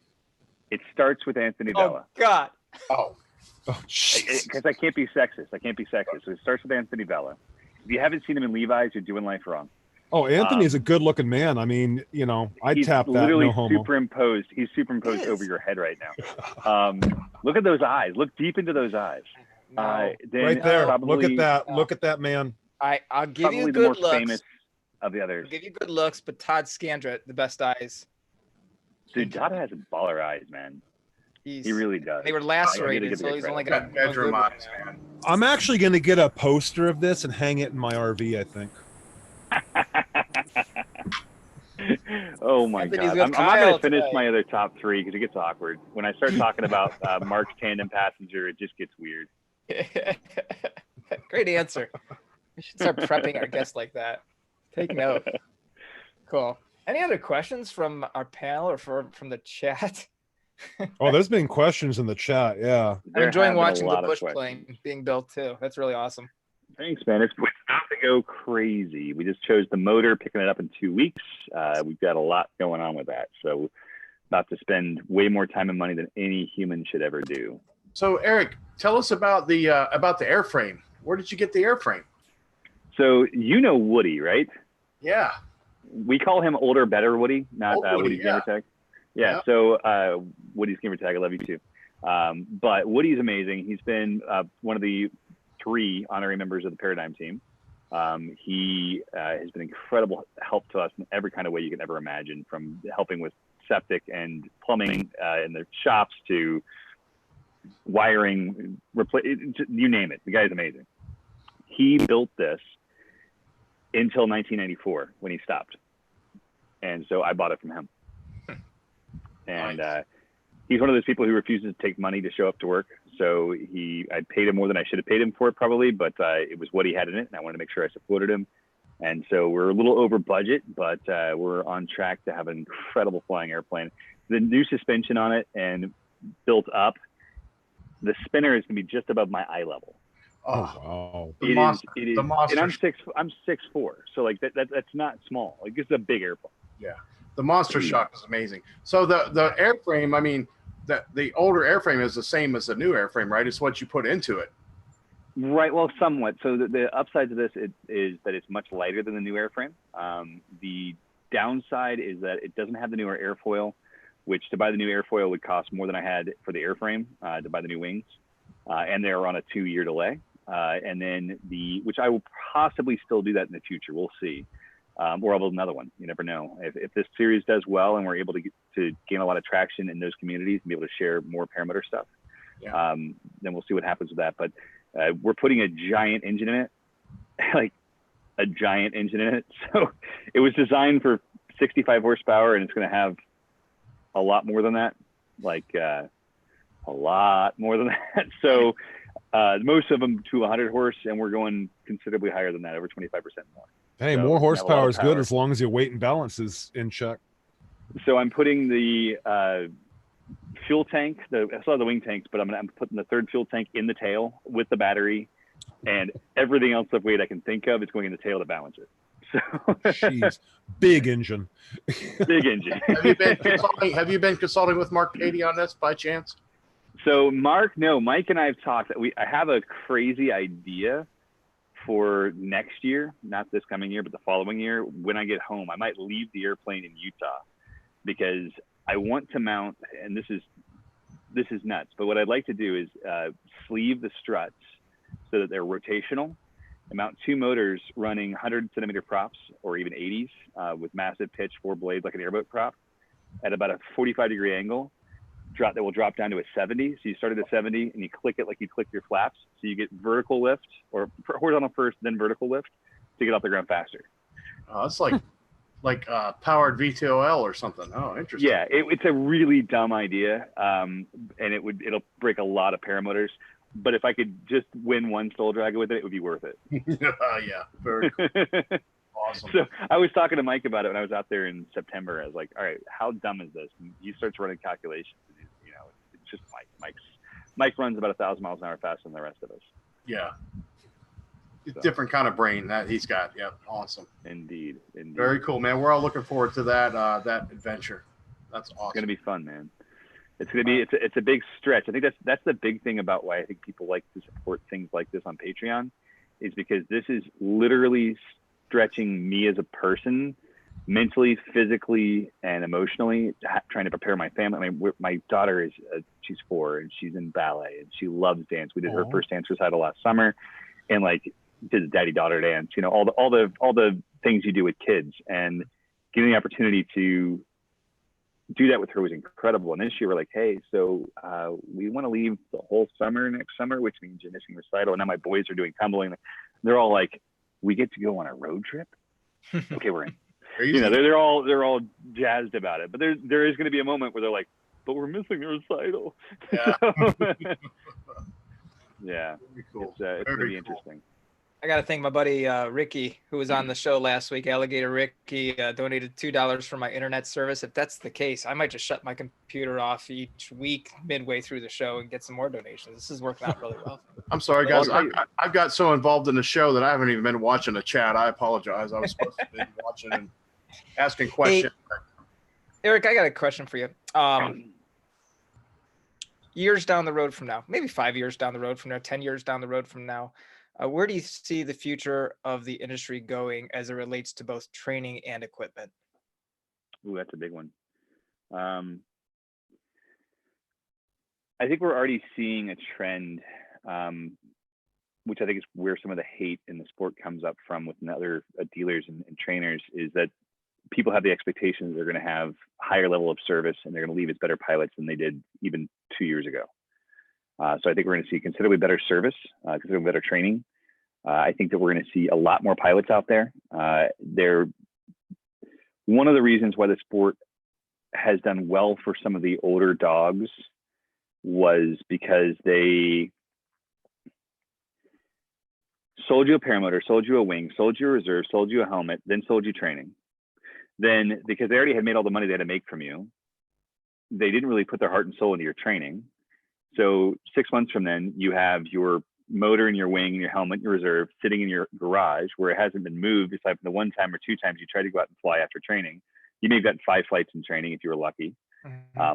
It starts with Anthony Vella. Oh God. Oh. Because I can't be sexist. So it starts with Anthony Vella. If you haven't seen him in Levi's, you're doing life wrong. Oh, Anthony's a good-looking man. I mean, I'd tap that. Literally no homo. superimposed. He's superimposed over your head right now. Look at those eyes. Look deep into those eyes. No. Right there. Look at that. Look at that man. I'll give you the good most looks. famous of the others. I'll give you good looks, but Todd Scandrett, the best eyes. Dude, Todd has baller eyes, man. He really does. They were lacerated, so he's only got bedroom eyes, man. I'm actually going to get a poster of this and hang it in my RV, I think. Oh my God. I'm not going to finish my other top 3 because it gets awkward. When I start talking about Mark's tandem passenger, it just gets weird. Great answer. We should start prepping our guests like that. Take note. Cool. Any other questions from our panel or from the chat? Oh, there's been questions in the chat. Yeah. I'm enjoying watching the bush plane being built too. That's really awesome. Thanks, man. It's about to go crazy. We just chose the motor, picking it up in 2 weeks. We've got a lot going on with that. So about to spend way more time and money than any human should ever do. So Eric, tell us about the airframe. Where did you get the airframe? So Woody, right? Yeah. We call him older, better Woody, not Woody's Gamertag. Yeah. So Woody's Gamertag, I love you too. But Woody's amazing. He's been one of the 3 honorary members of the Paradigm team. He has been incredible help to us in every kind of way you can ever imagine, from helping with septic and plumbing in the shops to wiring, you name it. The guy's amazing. He built this until 1994 when he stopped. And so I bought it from him. And he's one of those people who refuses to take money to show up to work. So I paid him more than I should have paid him for it probably, but it was what he had in it, and I wanted to make sure I supported him. And so we're a little over budget, but we're on track to have an incredible flying airplane. The new suspension on it and built up, the spinner is going to be just above my eye level. Oh, wow. It is, and I'm 6'4", so like that's not small. Like, it's a big airplane. Yeah, the monster shock is amazing. So the airframe, I mean, the older airframe is the same as the new airframe, right? It's what you put into it. Right. Well, somewhat. So the upside to this is that it's much lighter than the new airframe. The downside is that it doesn't have the newer airfoil, which to buy the new airfoil would cost more than I had for the airframe to buy the new wings, and they're on a 2-year delay. and then which I will possibly still do that in the future. We'll see. Or I'll build another one. You never know. If this series does well and we're able to gain a lot of traction in those communities and be able to share more paramotor stuff, then we'll see what happens with that. But we're putting a giant engine in it, like a giant engine in it. So it was designed for 65 horsepower, and it's going to have a lot more than that, like a lot more than that. So most of them to 100 horse, and we're going considerably higher than that, over 25% more. Hey, So more horsepower is good power. as long as your weight and balance is in check. So I'm putting the fuel tank, I still have the wing tanks, but I'm putting the third fuel tank in the tail with the battery, and everything else of weight I can think of is going in the tail to balance it. So Jeez, big engine. Big engine. Have you been consulting with Mark Cady on this by chance? So Mike and I have talked. I have a crazy idea for next year, not this coming year, but the following year. When I get home, I might leave the airplane in Utah because I want to mount, and this is nuts, but what I'd like to do is sleeve the struts so that they're rotational, and mount two motors running 100 centimeter props or even 80s with massive pitch, 4 blades like an airboat prop at about a 45-degree angle. That will drop down to a 70. So you start at a 70 and you click it like you click your flaps. So you get vertical lift, or horizontal first, then vertical lift to get off the ground faster. Oh, it's like powered VTOL or something. Oh, interesting. Yeah, it's a really dumb idea, and it'll break a lot of paramotors. But if I could just win one Soul Dragon with it, it would be worth it. Yeah, very cool. Awesome. So I was talking to Mike about it when I was out there in September. I was like, all right, how dumb is this? And he starts running calculations. You know, it's just Mike runs about 1,000 miles an hour faster than the rest of us. Yeah. So. Different kind of brain that he's got. Yep. Awesome. Indeed. Very cool, man. We're all looking forward to that adventure. That's awesome. It's going to be fun, man. It's going to be, it's a big stretch. I think that's the big thing about why I think people like to support things like this on Patreon, is because this is literally stretching me as a person, mentally, physically, and emotionally, trying to prepare my family. My daughter is she's 4 and she's in ballet and she loves dance. We did her first dance recital last summer, and did the daddy-daughter dance. You know, all the things you do with kids, and getting the opportunity to do that with her was incredible. And this year we're like, hey, so we want to leave the whole summer next summer, which means you're missing recital. And now my boys are doing tumbling. They're all like, we get to go on a road trip. Okay, we're in. You know, they're all jazzed about it. But there is going to be a moment where they're like, but we're missing the recital. Yeah. Yeah. Cool. It's going to be interesting. I got to thank my buddy Ricky, who was on the show last week. Alligator Ricky donated $2 for my internet service. If that's the case, I might just shut my computer off each week midway through the show and get some more donations. This is working out really well. I'm sorry, guys. I've got so involved in the show that I haven't even been watching the chat. I apologize. I was supposed to be watching and asking questions. Hey, Eric, I got a question for you. Years down the road from now, maybe 5 years down the road from now, 10 years down the road from now, where do you see the future of the industry going as it relates to both training and equipment? Ooh, that's a big one. I think we're already seeing a trend, which I think is where some of the hate in the sport comes up from with other dealers and trainers, is that people have the expectations they're going to have higher level of service and they're going to leave as better pilots than they did even 2 years ago. So I think we're going to see considerably better service, considerably better training. I think that we're going to see a lot more pilots out there. One of the reasons why the sport has done well for some of the older dogs was because they sold you a paramotor, sold you a wing, sold you a reserve, sold you a helmet, then sold you training. Then, because they already had made all the money they had to make from you, they didn't really put their heart and soul into your training. So 6 months from then, you have your motor and your wing and your helmet and your reserve sitting in your garage where it hasn't been moved, aside from the 1 time or 2 times you tried to go out and fly after training. You may have gotten 5 flights in training if you were lucky.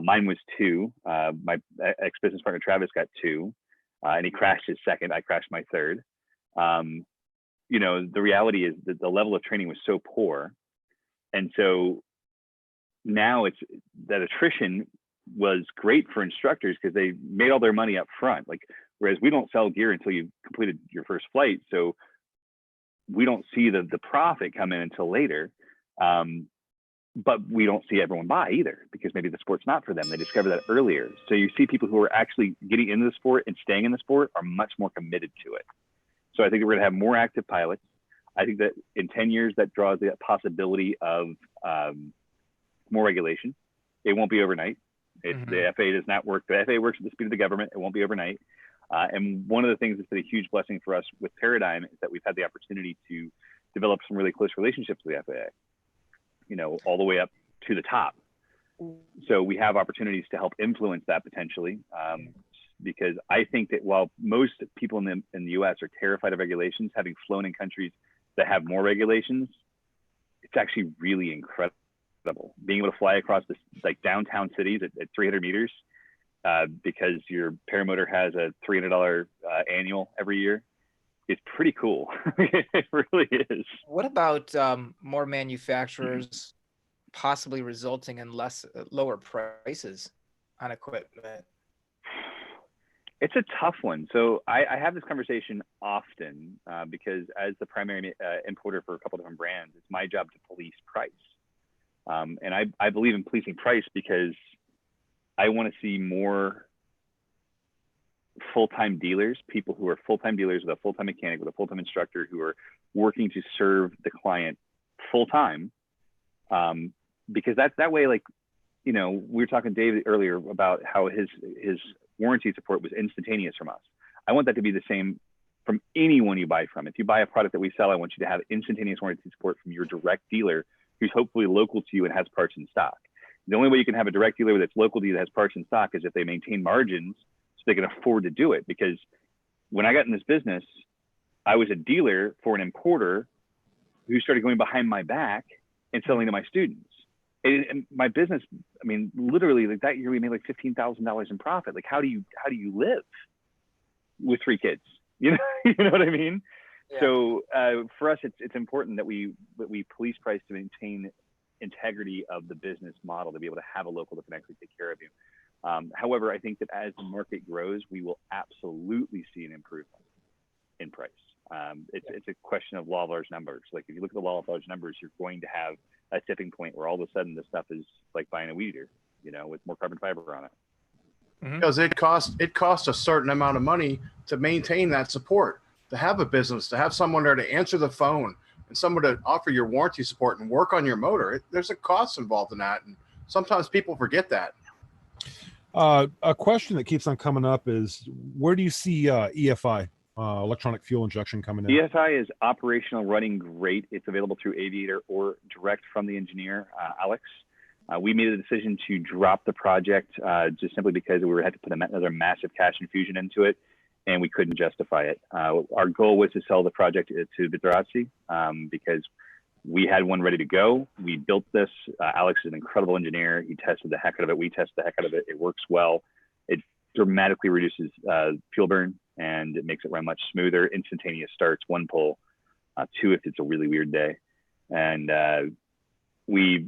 Mine was 2. My ex-business partner, Travis, got 2, and he crashed his 2nd. I crashed my 3rd. You know, the reality is that the level of training was so poor. And so now it's that attrition was great for instructors because they made all their money up front. Like Whereas we don't sell gear until you've completed your first flight. So we don't see the profit come in until later. But we don't see everyone buy either, because maybe the sport's not for them. They discover that earlier. So you see people who are actually getting into the sport and staying in the sport are much more committed to it. So I think we're going to have more active pilots. I think that in 10 years, that draws the possibility of more regulation. It won't be overnight. The FAA does not work. The FAA works at the speed of the government. It won't be overnight. And one of the things that's been a huge blessing for us with Paradigm is that we've had the opportunity to develop some really close relationships with the FAA, you know, all the way up to the top. So we have opportunities to help influence that potentially, because I think that while most people in the US are terrified of regulations, having flown in countries that have more regulations, it's actually really incredible. Being able to fly across this, like downtown cities at 300 meters, because your paramotor has a $300 annual every year, is pretty cool. It really is. What about more manufacturers possibly resulting in lower prices on equipment? It's a tough one. So I have this conversation often because as the primary importer for a couple different brands, it's my job to police price. And I believe in policing price because I want to see more full-time dealers, people who are full-time dealers with a full-time mechanic, with a full-time instructor, who are working to serve the client full-time. Because that way, like, you know, we were talking to David earlier about how his warranty support was instantaneous from us. I want that to be the same from anyone you buy from. If you buy a product that we sell, I want you to have instantaneous warranty support from your direct dealer, who's hopefully local to you and has parts in stock. The only way you can have a direct dealer that's local to you that has parts in stock is if they maintain margins so they can afford to do it. Because when I got in this business, I was a dealer for an importer who started going behind my back and selling to my students. And my business, I mean, literally, like that year we made like $15,000 in profit. Like, how do you live with 3 kids? You know, you know what I mean? Yeah. So for us, it's important that we police price to maintain integrity of the business model, to be able to have a local that can actually take care of you. However, I think that as the market grows, we will absolutely see an improvement in price. It's a question of law of large numbers. Like, if you look at the law of large numbers, you're going to have a tipping point where all of a sudden this stuff is like buying a weed eater, you know, with more carbon fiber on it. Because it costs a certain amount of money to maintain that support, to have a business, to have someone there to answer the phone and someone to offer your warranty support and work on your motor. There's a cost involved in that, and sometimes people forget that. A question that keeps on coming up is, where do you see EFI, electronic fuel injection, coming in? EFI is operational, running great. It's available through Aviator or direct from the engineer, Alex. We made a decision to drop the project just simply because we had to put another massive cash infusion into it, and we couldn't justify it. Our goal was to sell the project to Vitrazzi because we had one ready to go. We built this. Alex is an incredible engineer. He tested the heck out of it. We tested the heck out of it. It works well. It dramatically reduces fuel burn, and it makes it run much smoother. Instantaneous starts, 1 pull, 2 if it's a really weird day. And we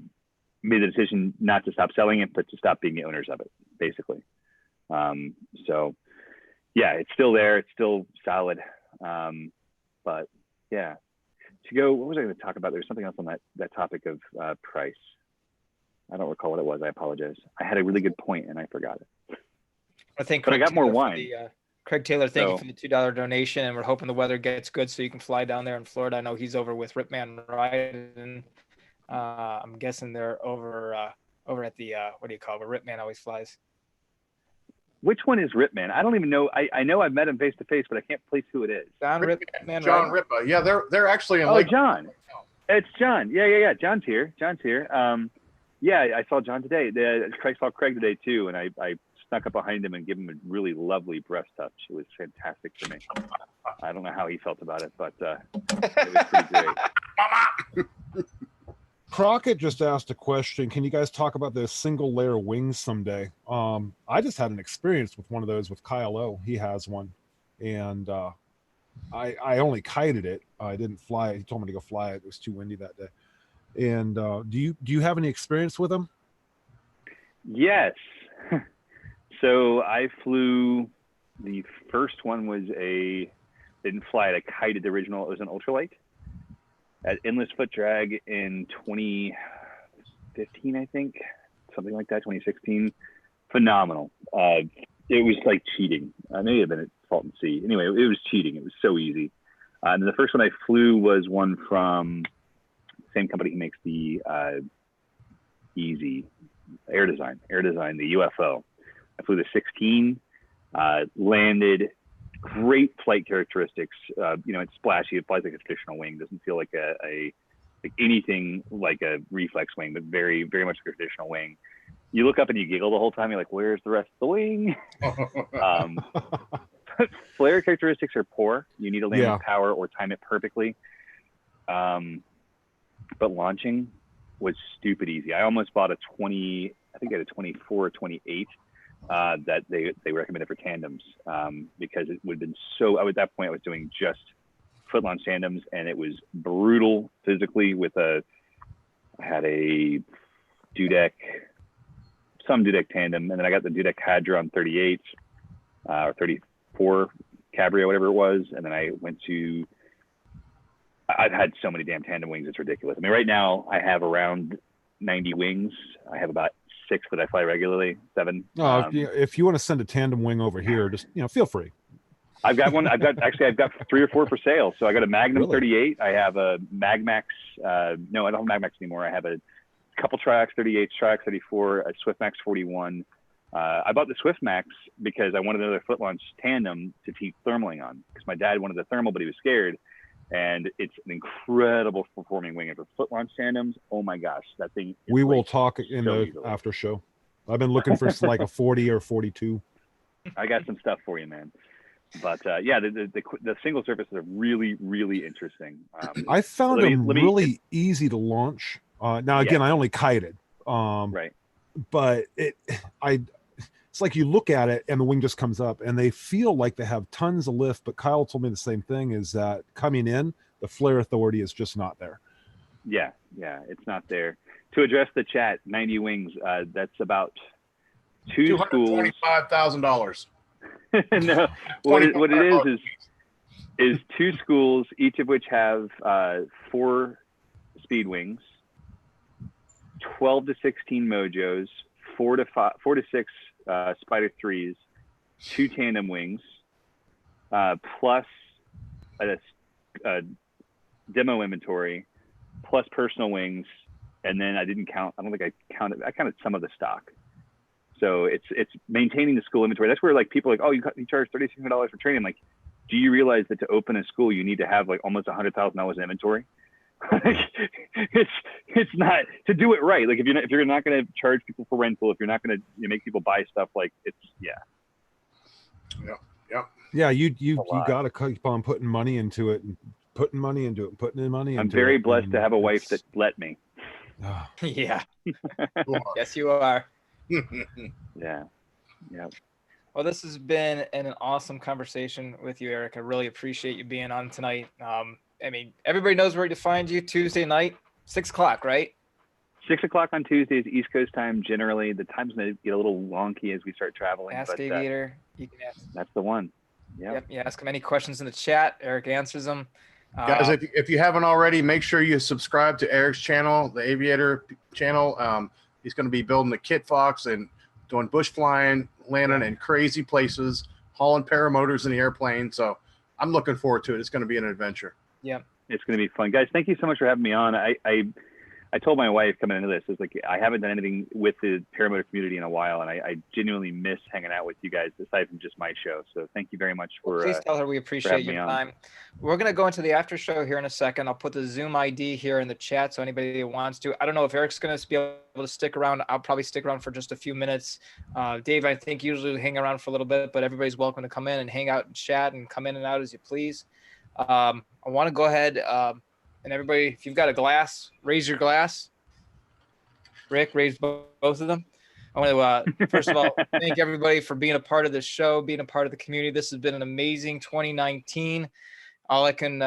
made the decision not to stop selling it, but to stop being the owners of it, basically. So yeah, it's still there. It's still solid. But yeah, to go, what was I going to talk about? There's something else on that topic of price. I don't recall what it was. I apologize. I had a really good point and I forgot it. I think, but I got more wine. Craig Taylor, thank you for the $2 donation, and we're hoping the weather gets good so you can fly down there in Florida. I know he's over with Ripman Ride. I'm guessing they're over at the what do you call it, where Ripman always flies. Which one is Ripman? I don't even know. I know I've met him face to face, but I can't place who it is. John Ripman. John Ripa. Yeah, they're actually in. Oh, John. It's John. Yeah. John's here. Yeah, I saw John today. I saw Craig today too, and I snuck up behind him and gave him a really lovely breast touch. It was fantastic for me. I don't know how he felt about it, but it was pretty great. Crockett just asked a question. Can you guys talk about the single layer wings someday? I just had an experience with one of those with Kyle O. He has one, and I only kited it. I didn't fly it. He told me to go fly it. It was too windy that day. And do you have any experience with them? Yes. So I flew The first one was didn't fly it. I kited the original. It was an ultralight at Endless Foot Drag in 2015, I think, something like that, 2016. Phenomenal. It was like cheating. I may have been at Salton Sea. Anyway, it was cheating. It was so easy. And the first one I flew was one from the same company who makes the Easy Air Design, the UFO. I flew the 16, landed, great flight characteristics. It's splashy. It flies like a traditional wing. Doesn't feel like like anything like a reflex wing, but very, very much like a traditional wing. You look up and you giggle the whole time. You're like, where's the rest of the wing? Flare characteristics are poor. You need to land with power or time it perfectly. But launching was stupid easy. I almost bought I think I had a 24 or 28 that they recommended for tandems because it would have been at that point I was doing just foot launch tandems, and it was brutal physically I had a some Dudek tandem, and then I got the Dudek Hadron 38 or 34 Cabrio, whatever it was, and then I've had so many damn tandem wings, it's ridiculous. I mean, right now I have around 90 wings. I have about 6 that I fly regularly, 7. If you want to send a tandem wing over here, just feel free. I've got one. I've got 3 or 4 for sale. So I got a Magnum 38. I have a Magmax. No, I don't have Magmax anymore. I have a couple Triax 38, Triax 34, a Swiftmax 41. I bought the Swiftmax because I wanted another foot launch tandem to teach thermaling on, because my dad wanted the thermal, but he was scared. And it's an incredible performing wing. And for foot launch tandems, oh my gosh, that thing. We will talk in the after show. I've been looking for like a 40 or 42. I got some stuff for you, man. But the single surfaces are really, really interesting. I found them really easy to launch. Now again, I only kited. Right. But it's like you look at it and the wing just comes up, and they feel like they have tons of lift. But Kyle told me the same thing, is that coming in, the flare authority is just not there. Yeah, it's not there. To address the chat, 90 wings, that's about 2 schools. $225,000. No, what it is 2 schools, each of which have 4 speed wings, 12 to 16 Mojos, 4 to 6 Spider 3s, 2 tandem wings, plus a demo inventory, plus personal wings, and then I didn't count. I don't think I counted. I counted some of the stock. So it's maintaining the school inventory. That's where like people are like, oh, you charge $3,600 for training. Like, do you realize that to open a school you need to have like almost $100,000 in inventory? It's not, to do it right. Like if you're not going to charge people for rental, if you're not going to make people buy stuff, like Yeah, you got to keep on putting money into it and putting money into it and putting in money into it. I'm very blessed to have a wife that let me. Yeah. Yes, you are. Yeah. Well, this has been an awesome conversation with you, Eric. I really appreciate you being on tonight. I mean, everybody knows where to find you. Tuesday night, 6 o'clock, right? 6 o'clock on Tuesdays, East Coast time. Generally, the times may get a little wonky as we start traveling. Ask Aviator. You can ask. That's the one. Yep. You ask him any questions in the chat. Eric answers them. Guys, if you haven't already, make sure you subscribe to Eric's channel, the Aviator channel. He's going to be building the Kitfox and doing bush flying, landing in crazy places, hauling paramotors in the airplane. So I'm looking forward to it. It's going to be an adventure. Yeah. It's going to be fun. Guys, thank you so much for having me on. I told my wife coming into this, it's like I haven't done anything with the paramotor community in a while, and I genuinely miss hanging out with you guys aside from just my show. So thank you very much for. Please tell her we appreciate your time. We're gonna go into the after show here in a second. I'll put the Zoom ID here in the chat, so anybody that wants to. I don't know if Eric's gonna be able to stick around. I'll probably stick around for just a few minutes. Dave, I think usually hang around for a little bit, but everybody's welcome to come in and hang out and chat and come in and out as you please. I want to go ahead and everybody, if you've got a glass, raise your glass. Rick, raise both of them. I want to, first of all, thank everybody for being a part of the show, being a part of the community. This has been an amazing 2019. All I can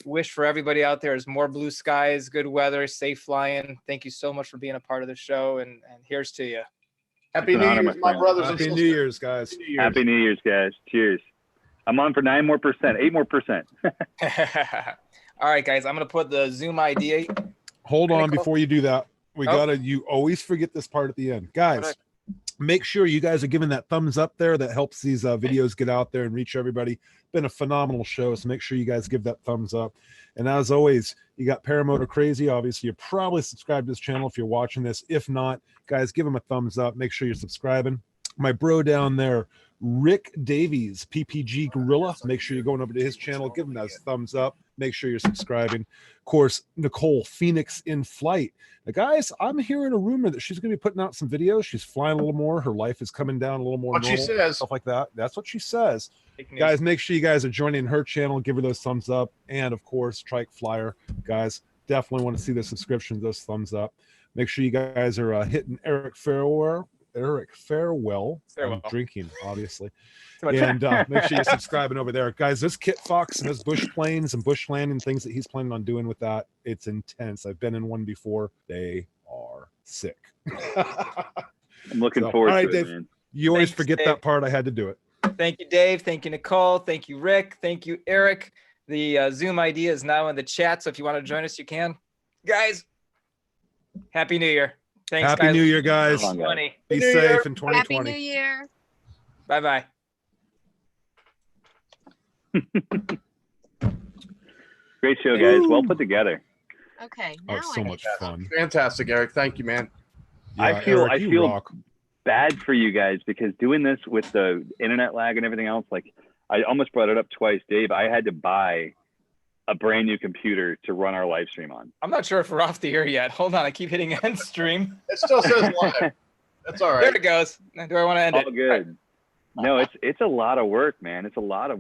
wish for everybody out there is more blue skies, good weather, safe flying. Thank you so much for being a part of the show, and here's to you. Happy It's an New honor, Year's, my my friend. brothers and Happy sisters. New Year's, guys. Happy New Year's. Happy New Year's, guys. Cheers. I'm on for 9 more percent, 8 more percent. All right, guys, I'm gonna put the Zoom ID. Hold on Nicole? before you do that. We Oh. you always forget this part at the end. Guys, make sure you guys are giving that thumbs up there. That helps these videos get out there and reach everybody. Been a phenomenal show, so make sure you guys give that thumbs up. And as always, you got Paramotor Crazy. Obviously, you're probably subscribed to this channel if you're watching this. If not, guys, give him a thumbs up. Make sure you're subscribing. My bro down there, Rick Davies, PPG Gorilla. Make sure you're going over to his channel. Give him that thumbs up. Make sure you're subscribing. Of course, Nicole, Phoenix in Flight. Now, guys, I'm hearing a rumor that she's going to be putting out some videos. She's flying a little more. Her life is coming down a little more. What she normal, says. stuff like that. That's what she says. Fake news. Guys, make sure you guys are joining her channel. Give her those thumbs up. And, of course, Trike Flyer. Guys, definitely want to see the subscriptions, those thumbs up. Make sure you guys are hitting Eric Farewell. I'm drinking, obviously. And make sure you're subscribing over there. Guys, this Kitfox and this bush planes and bush landing things that he's planning on doing with that, it's intense. I've been in one before. They are sick. I'm looking forward all right, to Dave, it, man. you always Thanks, forget Dave. that part. I had to do it. Thank you, Dave. Thank you, Nicole. Thank you, Rick. Thank you, Eric. The Zoom ID is now in the chat, so if you want to join us, you can. Guys, Happy New Year. Thanks, Happy guys. New Year, guys. Come on, guys. 20. Be New safe Year. in Happy 2020. New Year. Bye-bye. Great show, guys. Well put together. Okay. Oh, Now it's so I much fun. Fantastic, Eric. Thank you, man. I feel- I you feel- rock. Bad for you guys because doing this with the internet lag and everything else, like I almost brought it up twice, Dave. I had to buy a brand new computer to run our live stream on. I'm not sure if we're off the air yet. Hold on. I keep hitting end stream. It still says live. That's all There right. it goes. Do I want to end All it? good. No, it's a lot of work, man. It's a lot of